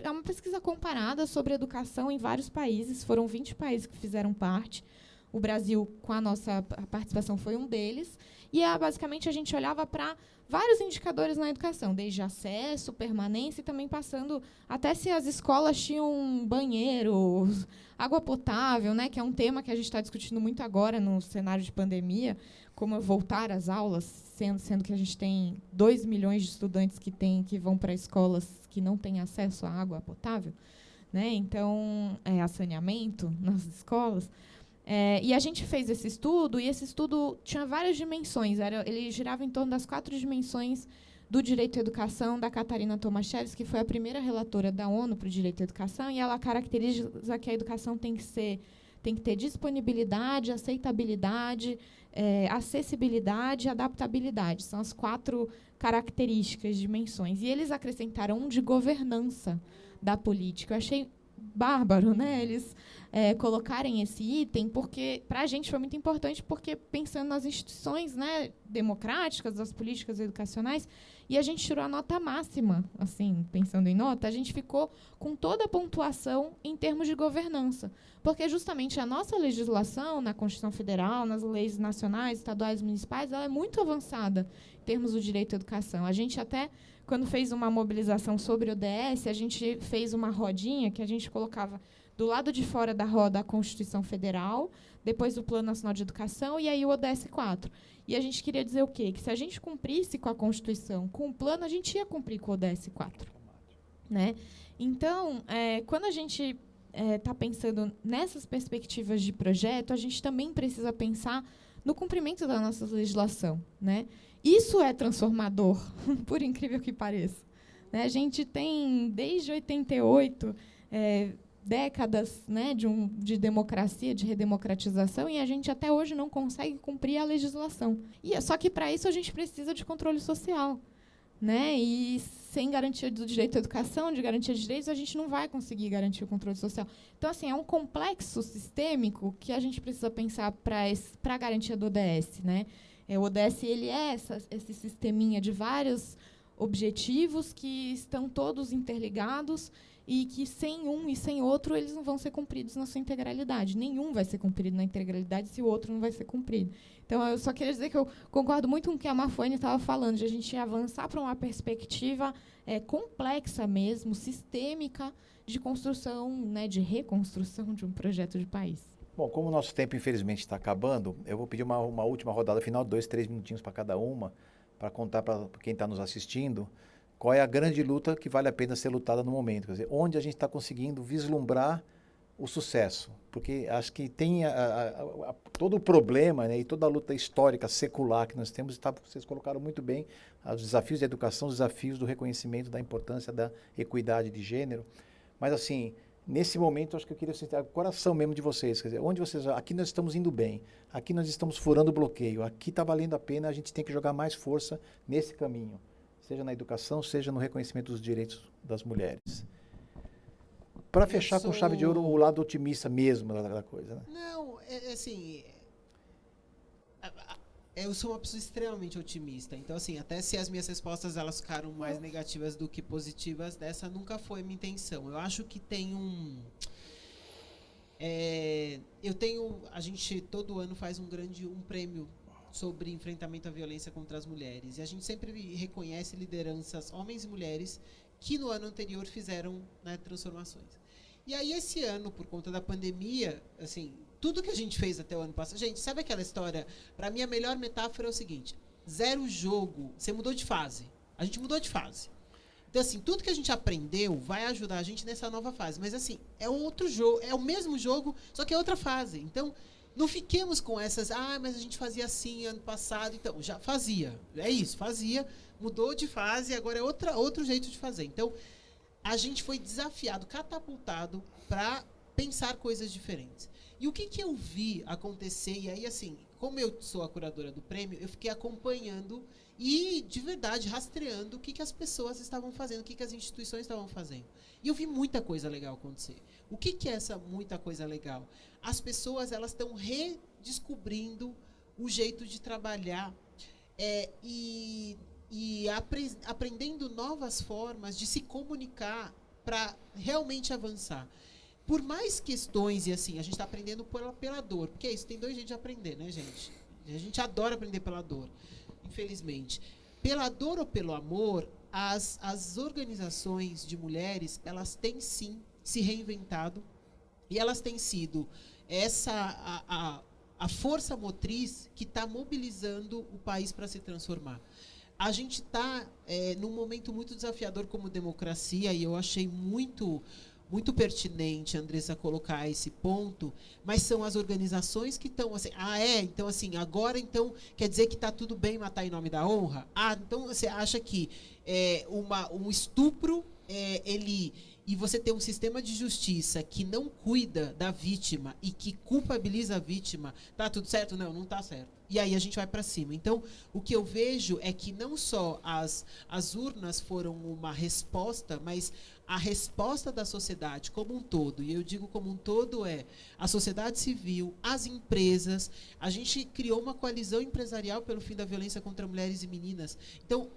é uma pesquisa comparada sobre educação em vários países. Foram 20 países que fizeram parte. O Brasil, com a nossa participação, foi um deles. E, basicamente, a gente olhava para vários indicadores na educação, desde acesso, permanência e também passando até se as escolas tinham banheiro, água potável, né, que é um tema que a gente está discutindo muito agora no cenário de pandemia, como voltar às aulas, sendo que a gente tem 2 milhões de estudantes que vão para escolas que não têm acesso à água potável, né, então, a saneamento nas escolas. E a gente fez esse estudo, e esse estudo tinha várias dimensões. Ele girava em torno das 4 dimensões do direito à educação, da Catarina Tomaszewski, que foi a primeira relatora da ONU para o direito à educação, e ela caracteriza que a educação tem que ter disponibilidade, aceitabilidade, acessibilidade e adaptabilidade. São as 4 características, dimensões. E eles acrescentaram um de governança da política. Eu achei bárbaro, né, eles colocarem esse item, porque para a gente foi muito importante, porque pensando nas instituições, né, democráticas, das políticas educacionais, e a gente tirou a nota máxima, assim, pensando em nota, a gente ficou com toda a pontuação em termos de governança, porque justamente a nossa legislação, na Constituição Federal, nas leis nacionais, estaduais, municipais, ela é muito avançada em termos do direito à educação. A gente até, quando fez uma mobilização sobre o ODS, a gente fez uma rodinha que a gente colocava do lado de fora da roda a Constituição Federal, depois o Plano Nacional de Educação e aí o ODS 4. E a gente queria dizer o quê? Que se a gente cumprisse com a Constituição, com o plano, a gente ia cumprir com o ODS 4. Né? Então, quando a gente está pensando nessas perspectivas de projeto, a gente também precisa pensar no cumprimento da nossa legislação. Né? Isso é transformador, por incrível que pareça. Né? A gente tem, desde 88, décadas, né, de democracia, de redemocratização, e a gente até hoje não consegue cumprir a legislação. Só que, para isso, a gente precisa de controle social. Né? E sem garantia do direito à educação, de garantia de direitos, a gente não vai conseguir garantir o controle social. Então, assim, é um complexo sistêmico que a gente precisa pensar para a garantia do ODS. Né? O ODS ele é esse sisteminha de vários objetivos que estão todos interligados e que, sem um e sem outro, eles não vão ser cumpridos na sua integralidade. Nenhum vai ser cumprido na integralidade se o outro não vai ser cumprido. Então, eu só queria dizer que eu concordo muito com o que a Marfone estava falando, de a gente avançar para uma perspectiva complexa mesmo, sistêmica, de construção, né, de reconstrução de um projeto de país. Bom, como o nosso tempo, infelizmente, está acabando, eu vou pedir uma última rodada final, 2, 3 minutinhos para cada uma, para contar para quem está nos assistindo qual é a grande luta que vale a pena ser lutada no momento. Quer dizer, onde a gente está conseguindo vislumbrar o sucesso. Porque acho que tem todo o problema, né, e toda a luta histórica, secular que nós temos, vocês colocaram muito bem, os desafios da educação, os desafios do reconhecimento da importância da equidade de gênero. Mas, assim, nesse momento, acho que eu queria sentir o coração mesmo de vocês. Quer dizer, onde vocês... Aqui nós estamos indo bem, aqui nós estamos furando o bloqueio, aqui está valendo a pena, a gente tem que jogar mais força nesse caminho. Seja na educação, seja no reconhecimento dos direitos das mulheres. Para fechar com chave de ouro o lado otimista mesmo da coisa. Né? Não, assim... Eu sou uma pessoa extremamente otimista. Então, assim, até se as minhas respostas elas ficaram mais negativas do que positivas, dessa nunca foi a minha intenção. Eu acho que tem a gente todo ano faz um prêmio sobre enfrentamento à violência contra as mulheres. E a gente sempre reconhece lideranças, homens e mulheres, que no ano anterior fizeram, né, transformações. E aí, esse ano, por conta da pandemia, assim, tudo que a gente fez até o ano passado... Gente, sabe aquela história? Para mim, a melhor metáfora é o seguinte: 0 jogo, você mudou de fase. A gente mudou de fase. Então, assim, tudo que a gente aprendeu vai ajudar a gente nessa nova fase. Mas, assim, é outro jogo, é o mesmo jogo, só que é outra fase. Então, não fiquemos com essas, mas a gente fazia assim ano passado. Então, já fazia. É isso, fazia, mudou de fase, agora é outro jeito de fazer. Então, a gente foi desafiado, catapultado para pensar coisas diferentes. E o que eu vi acontecer, e aí, assim, como eu sou a curadora do prêmio, eu fiquei acompanhando e, de verdade, rastreando o que as pessoas estavam fazendo, o que as instituições estavam fazendo. E eu vi muita coisa legal acontecer. O que é essa muita coisa legal? As pessoas elas estão redescobrindo o jeito de trabalhar e aprendendo novas formas de se comunicar para realmente avançar. Por mais questões, e assim, a gente está aprendendo pela dor, porque é isso, tem 2 jeitos de aprender, né, gente? A gente adora aprender pela dor, infelizmente. Pela dor ou pelo amor, as organizações de mulheres, elas têm sim se reinventado e elas têm sido a força motriz que está mobilizando o país para se transformar. A gente está num momento muito desafiador como democracia, e eu achei muito muito pertinente, Andressa, colocar esse ponto, mas são as organizações que estão assim, então assim, agora então quer dizer que está tudo bem matar em nome da honra? Então você acha que um estupro, e você tem um sistema de justiça que não cuida da vítima e que culpabiliza a vítima, tá tudo certo? Não, não está certo. E aí a gente vai para cima. Então, o que eu vejo é que não só as urnas foram uma resposta, mas a resposta da sociedade como um todo, e eu digo como um todo, a sociedade civil, as empresas. A gente criou uma coalizão empresarial pelo fim da violência contra mulheres e meninas. Então,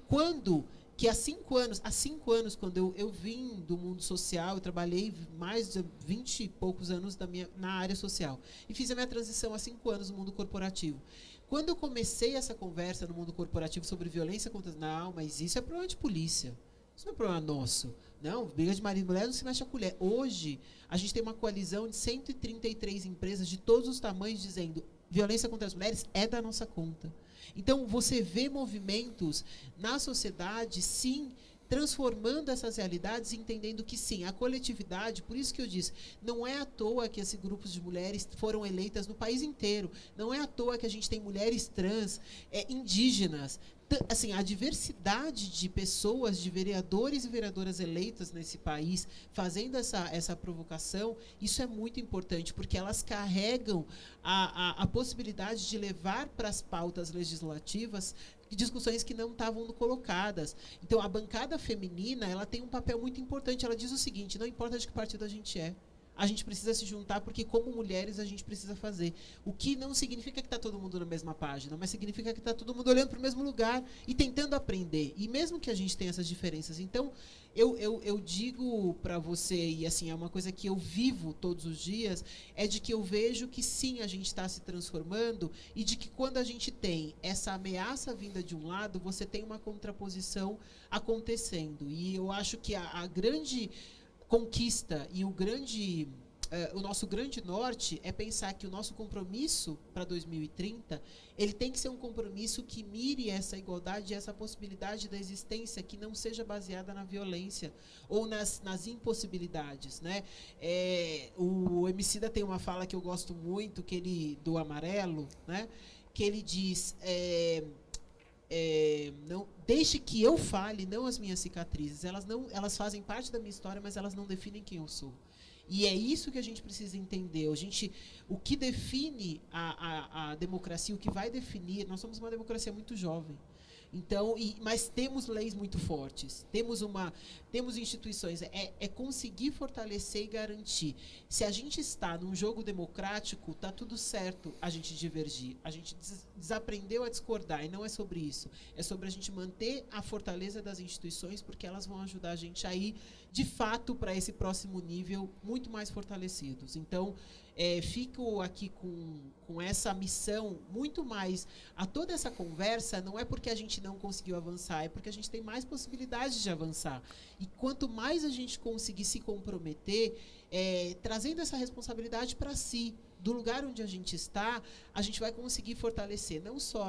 há 5 anos, quando eu vim do mundo social, eu trabalhei mais de 20 e poucos anos na área social. E fiz a minha transição há 5 anos no mundo corporativo. Quando eu comecei essa conversa no mundo corporativo sobre violência contra... Não, mas isso é problema de polícia. Isso não é problema nosso. Não, briga de marido e mulher não se mexe a colher. Hoje, a gente tem uma coalizão de 133 empresas de todos os tamanhos dizendo: violência contra as mulheres é da nossa conta. Então, você vê movimentos na sociedade, sim, transformando essas realidades, entendendo que, sim, a coletividade, por isso que eu disse, não é à toa que esses grupos de mulheres foram eleitas no país inteiro, não é à toa que a gente tem mulheres trans, indígenas, assim, a diversidade de pessoas, de vereadores e vereadoras eleitas nesse país, fazendo essa provocação, isso é muito importante, porque elas carregam a possibilidade de levar para as pautas legislativas discussões que não estavam colocadas. Então, a bancada feminina, ela tem um papel muito importante. Ela diz o seguinte: não importa de que partido a gente é, a gente precisa se juntar, porque como mulheres a gente precisa fazer. O que não significa que está todo mundo na mesma página, mas significa que está todo mundo olhando para o mesmo lugar e tentando aprender. E mesmo que a gente tenha essas diferenças. Então, eu digo para você, e assim, é uma coisa que eu vivo todos os dias, é de que eu vejo que sim, a gente está se transformando, e de que quando a gente tem essa ameaça vinda de um lado, você tem uma contraposição acontecendo. E eu acho que a grande conquista e o nosso grande norte é pensar que o nosso compromisso para 2030, ele tem que ser um compromisso que mire essa igualdade, essa possibilidade da existência que não seja baseada na violência ou nas impossibilidades, né? O Emicida tem uma fala que eu gosto muito, do Amarelo, né? Que ele diz... não, deixe que eu fale, não as minhas cicatrizes. Elas fazem parte da minha história, mas elas não definem quem eu sou. E é isso que a gente precisa entender. O que define a democracia, o que vai definir... Nós somos uma democracia muito jovem. Então, mas temos leis muito fortes, temos instituições, é conseguir fortalecer e garantir. Se a gente está num jogo democrático, está tudo certo a gente divergir. A gente desaprendeu a discordar, e não é sobre isso. É sobre a gente manter a fortaleza das instituições, porque elas vão ajudar a gente a ir, de fato, para esse próximo nível muito mais fortalecidos. Então, fico aqui com essa missão, muito mais a toda essa conversa, não é porque a gente não conseguiu avançar, é porque a gente tem mais possibilidades de avançar. E quanto mais a gente conseguir se comprometer, trazendo essa responsabilidade para si, do lugar onde a gente está, a gente vai conseguir fortalecer não só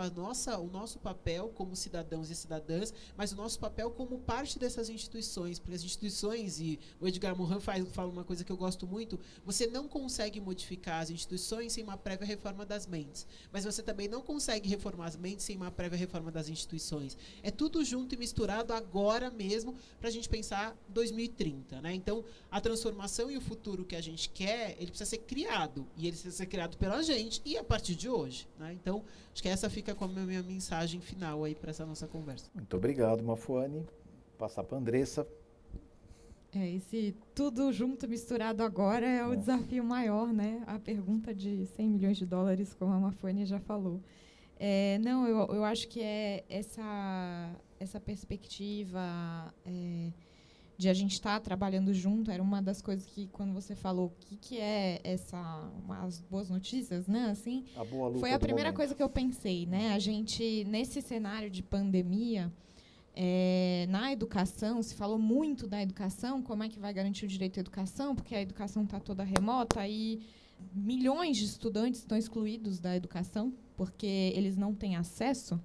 o nosso papel como cidadãos e cidadãs, mas o nosso papel como parte dessas instituições, porque as instituições, e o Edgar Morin fala uma coisa que eu gosto muito, você não consegue modificar as instituições sem uma prévia reforma das mentes, mas você também não consegue reformar as mentes sem uma prévia reforma das instituições. É tudo junto e misturado agora mesmo para a gente pensar 2030, né? Então, a transformação e o futuro que a gente quer, ele precisa ser criado, e ele precisa ser criado pela gente e a partir de hoje, né? Então, acho que essa fica como a minha mensagem final aí para essa nossa conversa. Muito obrigado, Mafuane. Passar para a Andressa. Esse tudo junto, misturado agora é o desafio maior, né? A pergunta de 100 milhões de dólares, como a Mafuane já falou. Não, eu acho que essa perspectiva de a gente estar trabalhando junto era uma das coisas que, quando você falou o que é as boas notícias, né? Assim, foi a primeira coisa que eu pensei, né? A gente, nesse cenário de pandemia, na educação, se falou muito da educação, como é que vai garantir o direito à educação, porque a educação está toda remota e milhões de estudantes estão excluídos da educação, porque eles não têm acesso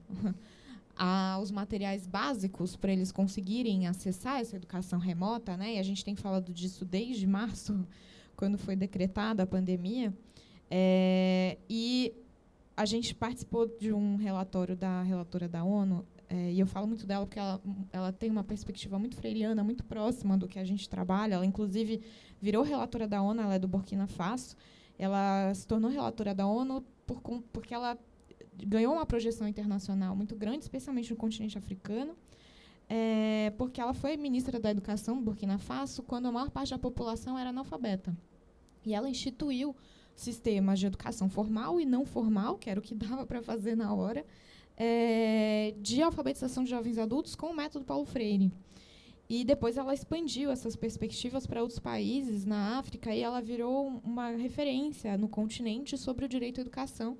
aos materiais básicos para eles conseguirem acessar essa educação remota, né? E a gente tem falado disso desde março, quando foi decretada a pandemia. E a gente participou de um relatório da relatora da ONU, e eu falo muito dela porque ela tem uma perspectiva muito freiriana, muito próxima do que a gente trabalha. Ela, inclusive, virou relatora da ONU, ela é do Burkina Faso. Ela se tornou relatora da ONU porque ela ganhou uma projeção internacional muito grande, especialmente no continente africano, porque ela foi ministra da Educação do Burkina Faso quando a maior parte da população era analfabeta. E ela instituiu sistemas de educação formal e não formal, que era o que dava para fazer na hora, de alfabetização de jovens adultos com o método Paulo Freire. E depois ela expandiu essas perspectivas para outros países na África e ela virou uma referência no continente sobre o direito à educação.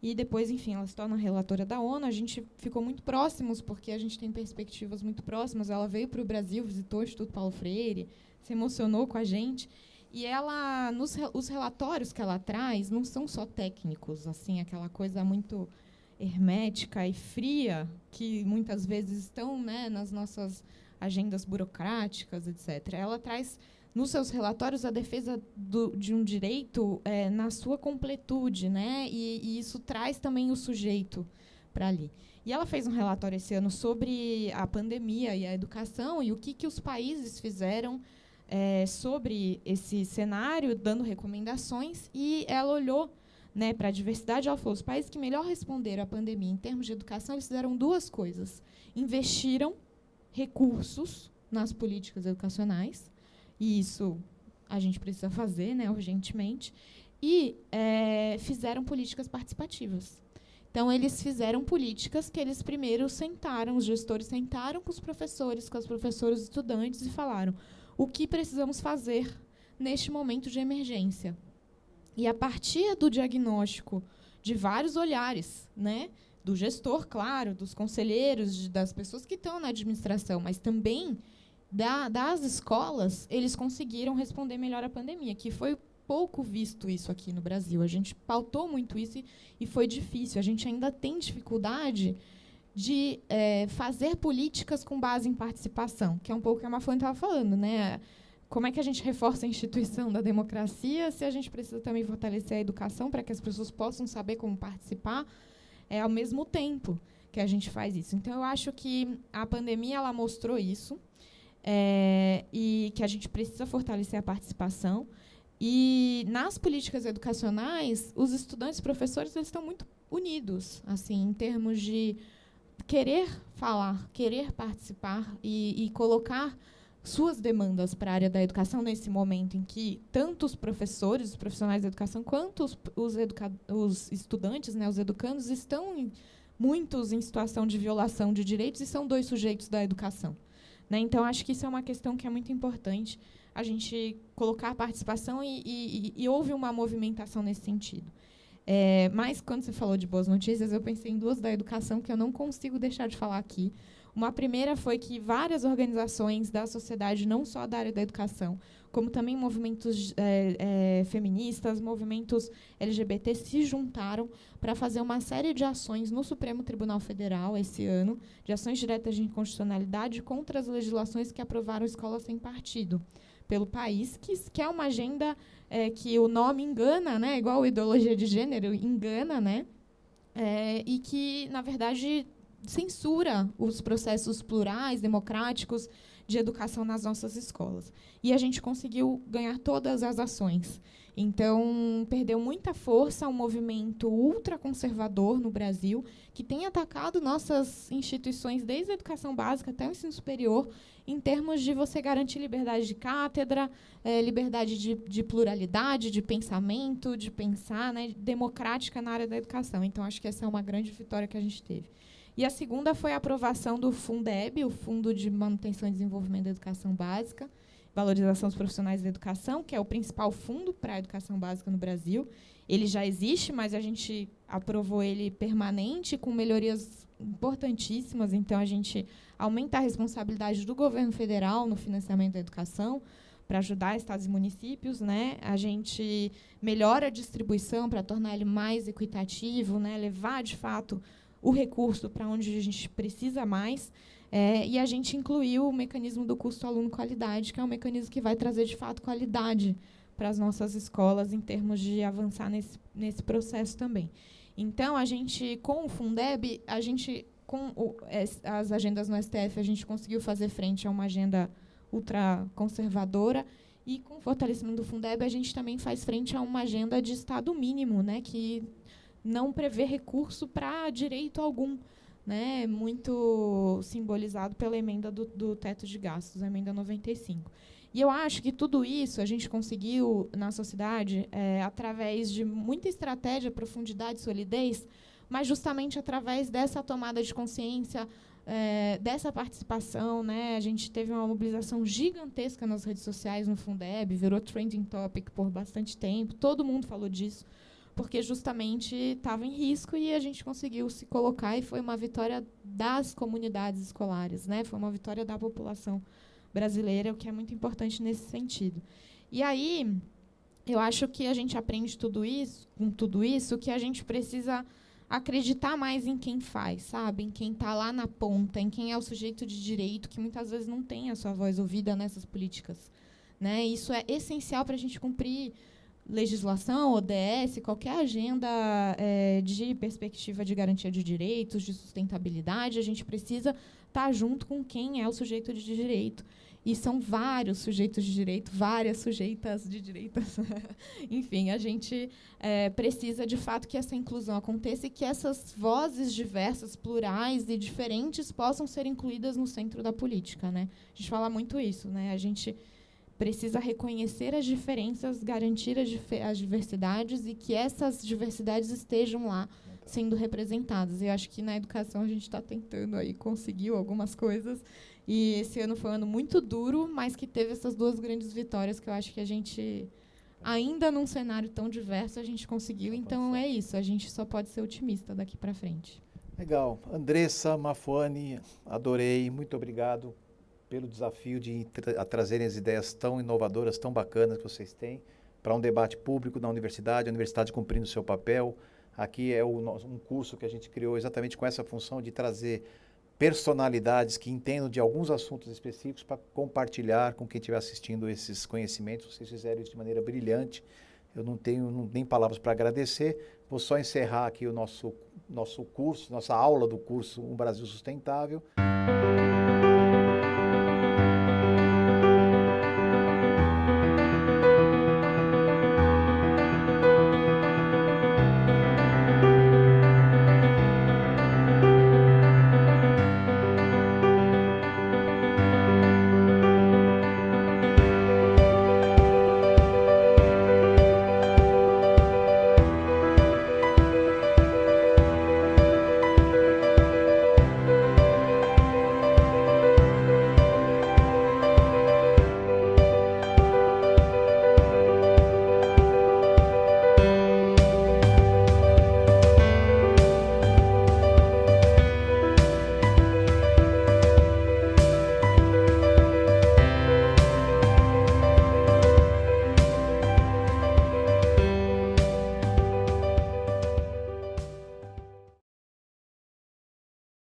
E depois, enfim, ela se torna relatora da ONU. A gente ficou muito próximos, porque a gente tem perspectivas muito próximas. Ela veio para o Brasil, visitou o Instituto Paulo Freire, se emocionou com a gente. E ela, os relatórios que ela traz não são só técnicos, assim, aquela coisa muito hermética e fria que muitas vezes estão, né, nas nossas agendas burocráticas, etc. Ela traz nos seus relatórios a defesa de um direito na sua completude, né? E isso traz também o sujeito para ali. E ela fez um relatório esse ano sobre a pandemia e a educação e o que os países fizeram sobre esse cenário, dando recomendações, e ela olhou, né, para a diversidade. Ela falou: os países que melhor responderam à pandemia em termos de educação, eles fizeram duas coisas. Investiram recursos nas políticas educacionais, e isso a gente precisa fazer, né, urgentemente, e fizeram políticas participativas. Então, eles fizeram políticas que eles primeiro sentaram, os gestores sentaram com os professores, com as professoras e estudantes, e falaram: o que precisamos fazer neste momento de emergência? E, a partir do diagnóstico de vários olhares, né, do gestor, claro, dos conselheiros, das pessoas que estão na administração, mas também das escolas, eles conseguiram responder melhor à pandemia, que foi pouco visto isso aqui no Brasil. A gente pautou muito isso e foi difícil. A gente ainda tem dificuldade de fazer políticas com base em participação, que é um pouco o que a Mafalene estava falando, né? Como é que a gente reforça a instituição da democracia se a gente precisa também fortalecer a educação para que as pessoas possam saber como participar ao mesmo tempo que a gente faz isso? Então, eu acho que a pandemia ela mostrou isso, e que a gente precisa fortalecer a participação. E, nas políticas educacionais, os estudantes e professores eles estão muito unidos, assim, em termos de querer falar, querer participar e colocar suas demandas para a área da educação nesse momento em que tanto os professores, os profissionais da educação, quanto os estudantes, né, os educandos, estão muitos em situação de violação de direitos e são dois sujeitos da educação, né? Então, acho que isso é uma questão que é muito importante, a gente colocar a participação e houve uma movimentação nesse sentido. Mas, quando você falou de boas notícias, eu pensei em duas da educação que eu não consigo deixar de falar aqui. Uma primeira foi que várias organizações da sociedade, não só da área da educação, como também movimentos feministas, movimentos LGBT, se juntaram para fazer uma série de ações no Supremo Tribunal Federal esse ano, de ações diretas de inconstitucionalidade contra as legislações que aprovaram escola sem partido pelo país, que é uma agenda que o nome engana, né, igual a ideologia de gênero engana, né, e que, na verdade, censura os processos plurais, democráticos de educação nas nossas escolas. E a gente conseguiu ganhar todas as ações. Então, perdeu muita força um movimento ultraconservador no Brasil, que tem atacado nossas instituições, desde a educação básica até o ensino superior, em termos de você garantir liberdade de cátedra, liberdade de pluralidade, de pensamento, de pensar, né, democrática na área da educação. Então, acho que essa é uma grande vitória que a gente teve. E a segunda foi a aprovação do Fundeb, o Fundo de Manutenção e Desenvolvimento da Educação Básica, Valorização dos Profissionais da Educação, que é o principal fundo para a educação básica no Brasil. Ele já existe, mas a gente aprovou ele permanente, com melhorias importantíssimas. Então, a gente aumenta a responsabilidade do governo federal no financiamento da educação, para ajudar estados e municípios, né? A gente melhora a distribuição para tornar ele mais equitativo, né? Levar, de fato, o recurso para onde a gente precisa mais, e a gente incluiu o mecanismo do custo aluno-qualidade, que é um mecanismo que vai trazer, de fato, qualidade para as nossas escolas em termos de avançar nesse processo também. Então, a gente, com o Fundeb, as agendas no STF, a gente conseguiu fazer frente a uma agenda ultraconservadora, e com o fortalecimento do Fundeb, a gente também faz frente a uma agenda de Estado mínimo, né, que não prevê recurso para direito algum, né, muito simbolizado pela emenda do teto de gastos, a emenda 95. E eu acho que tudo isso a gente conseguiu, na sociedade, através de muita estratégia, profundidade e solidez, mas justamente através dessa tomada de consciência, dessa participação, né? A gente teve uma mobilização gigantesca nas redes sociais, no Fundeb, virou trending topic por bastante tempo, todo mundo falou disso, porque justamente estava em risco e a gente conseguiu se colocar, e foi uma vitória das comunidades escolares, né? Foi uma vitória da população brasileira, o que é muito importante nesse sentido. E aí, eu acho que a gente aprende com tudo isso, que a gente precisa acreditar mais em quem faz, sabe? Em quem está lá na ponta, em quem é o sujeito de direito, que muitas vezes não tem a sua voz ouvida nessas políticas, né? Isso é essencial para a gente cumprir legislação, ODS, qualquer agenda de perspectiva de garantia de direitos, de sustentabilidade. A gente precisa estar junto com quem é o sujeito de direito. E são vários sujeitos de direito, várias sujeitas de direitos. Enfim, a gente precisa, de fato, que essa inclusão aconteça e que essas vozes diversas, plurais e diferentes possam ser incluídas no centro da política, né? A gente fala muito isso, né? A gente precisa reconhecer as diferenças, garantir as diversidades e que essas diversidades estejam lá sendo representadas. E eu acho que na educação a gente está tentando aí, conseguiu algumas coisas. E esse ano foi um ano muito duro, mas que teve essas duas grandes vitórias que eu acho que a gente, ainda num cenário tão diverso, a gente conseguiu. Então, é isso. A gente só pode ser otimista daqui para frente. Legal. Andressa, Mafuani, adorei. Muito obrigado pelo desafio de trazerem as ideias tão inovadoras, tão bacanas que vocês têm para um debate público na universidade, a universidade cumprindo o seu papel. Aqui é um curso que a gente criou exatamente com essa função de trazer personalidades que entendam de alguns assuntos específicos para compartilhar com quem estiver assistindo esses conhecimentos. Vocês fizeram isso de maneira brilhante. Eu não tenho nem palavras para agradecer. Vou só encerrar aqui o nosso curso, nossa aula do curso Um Brasil Sustentável.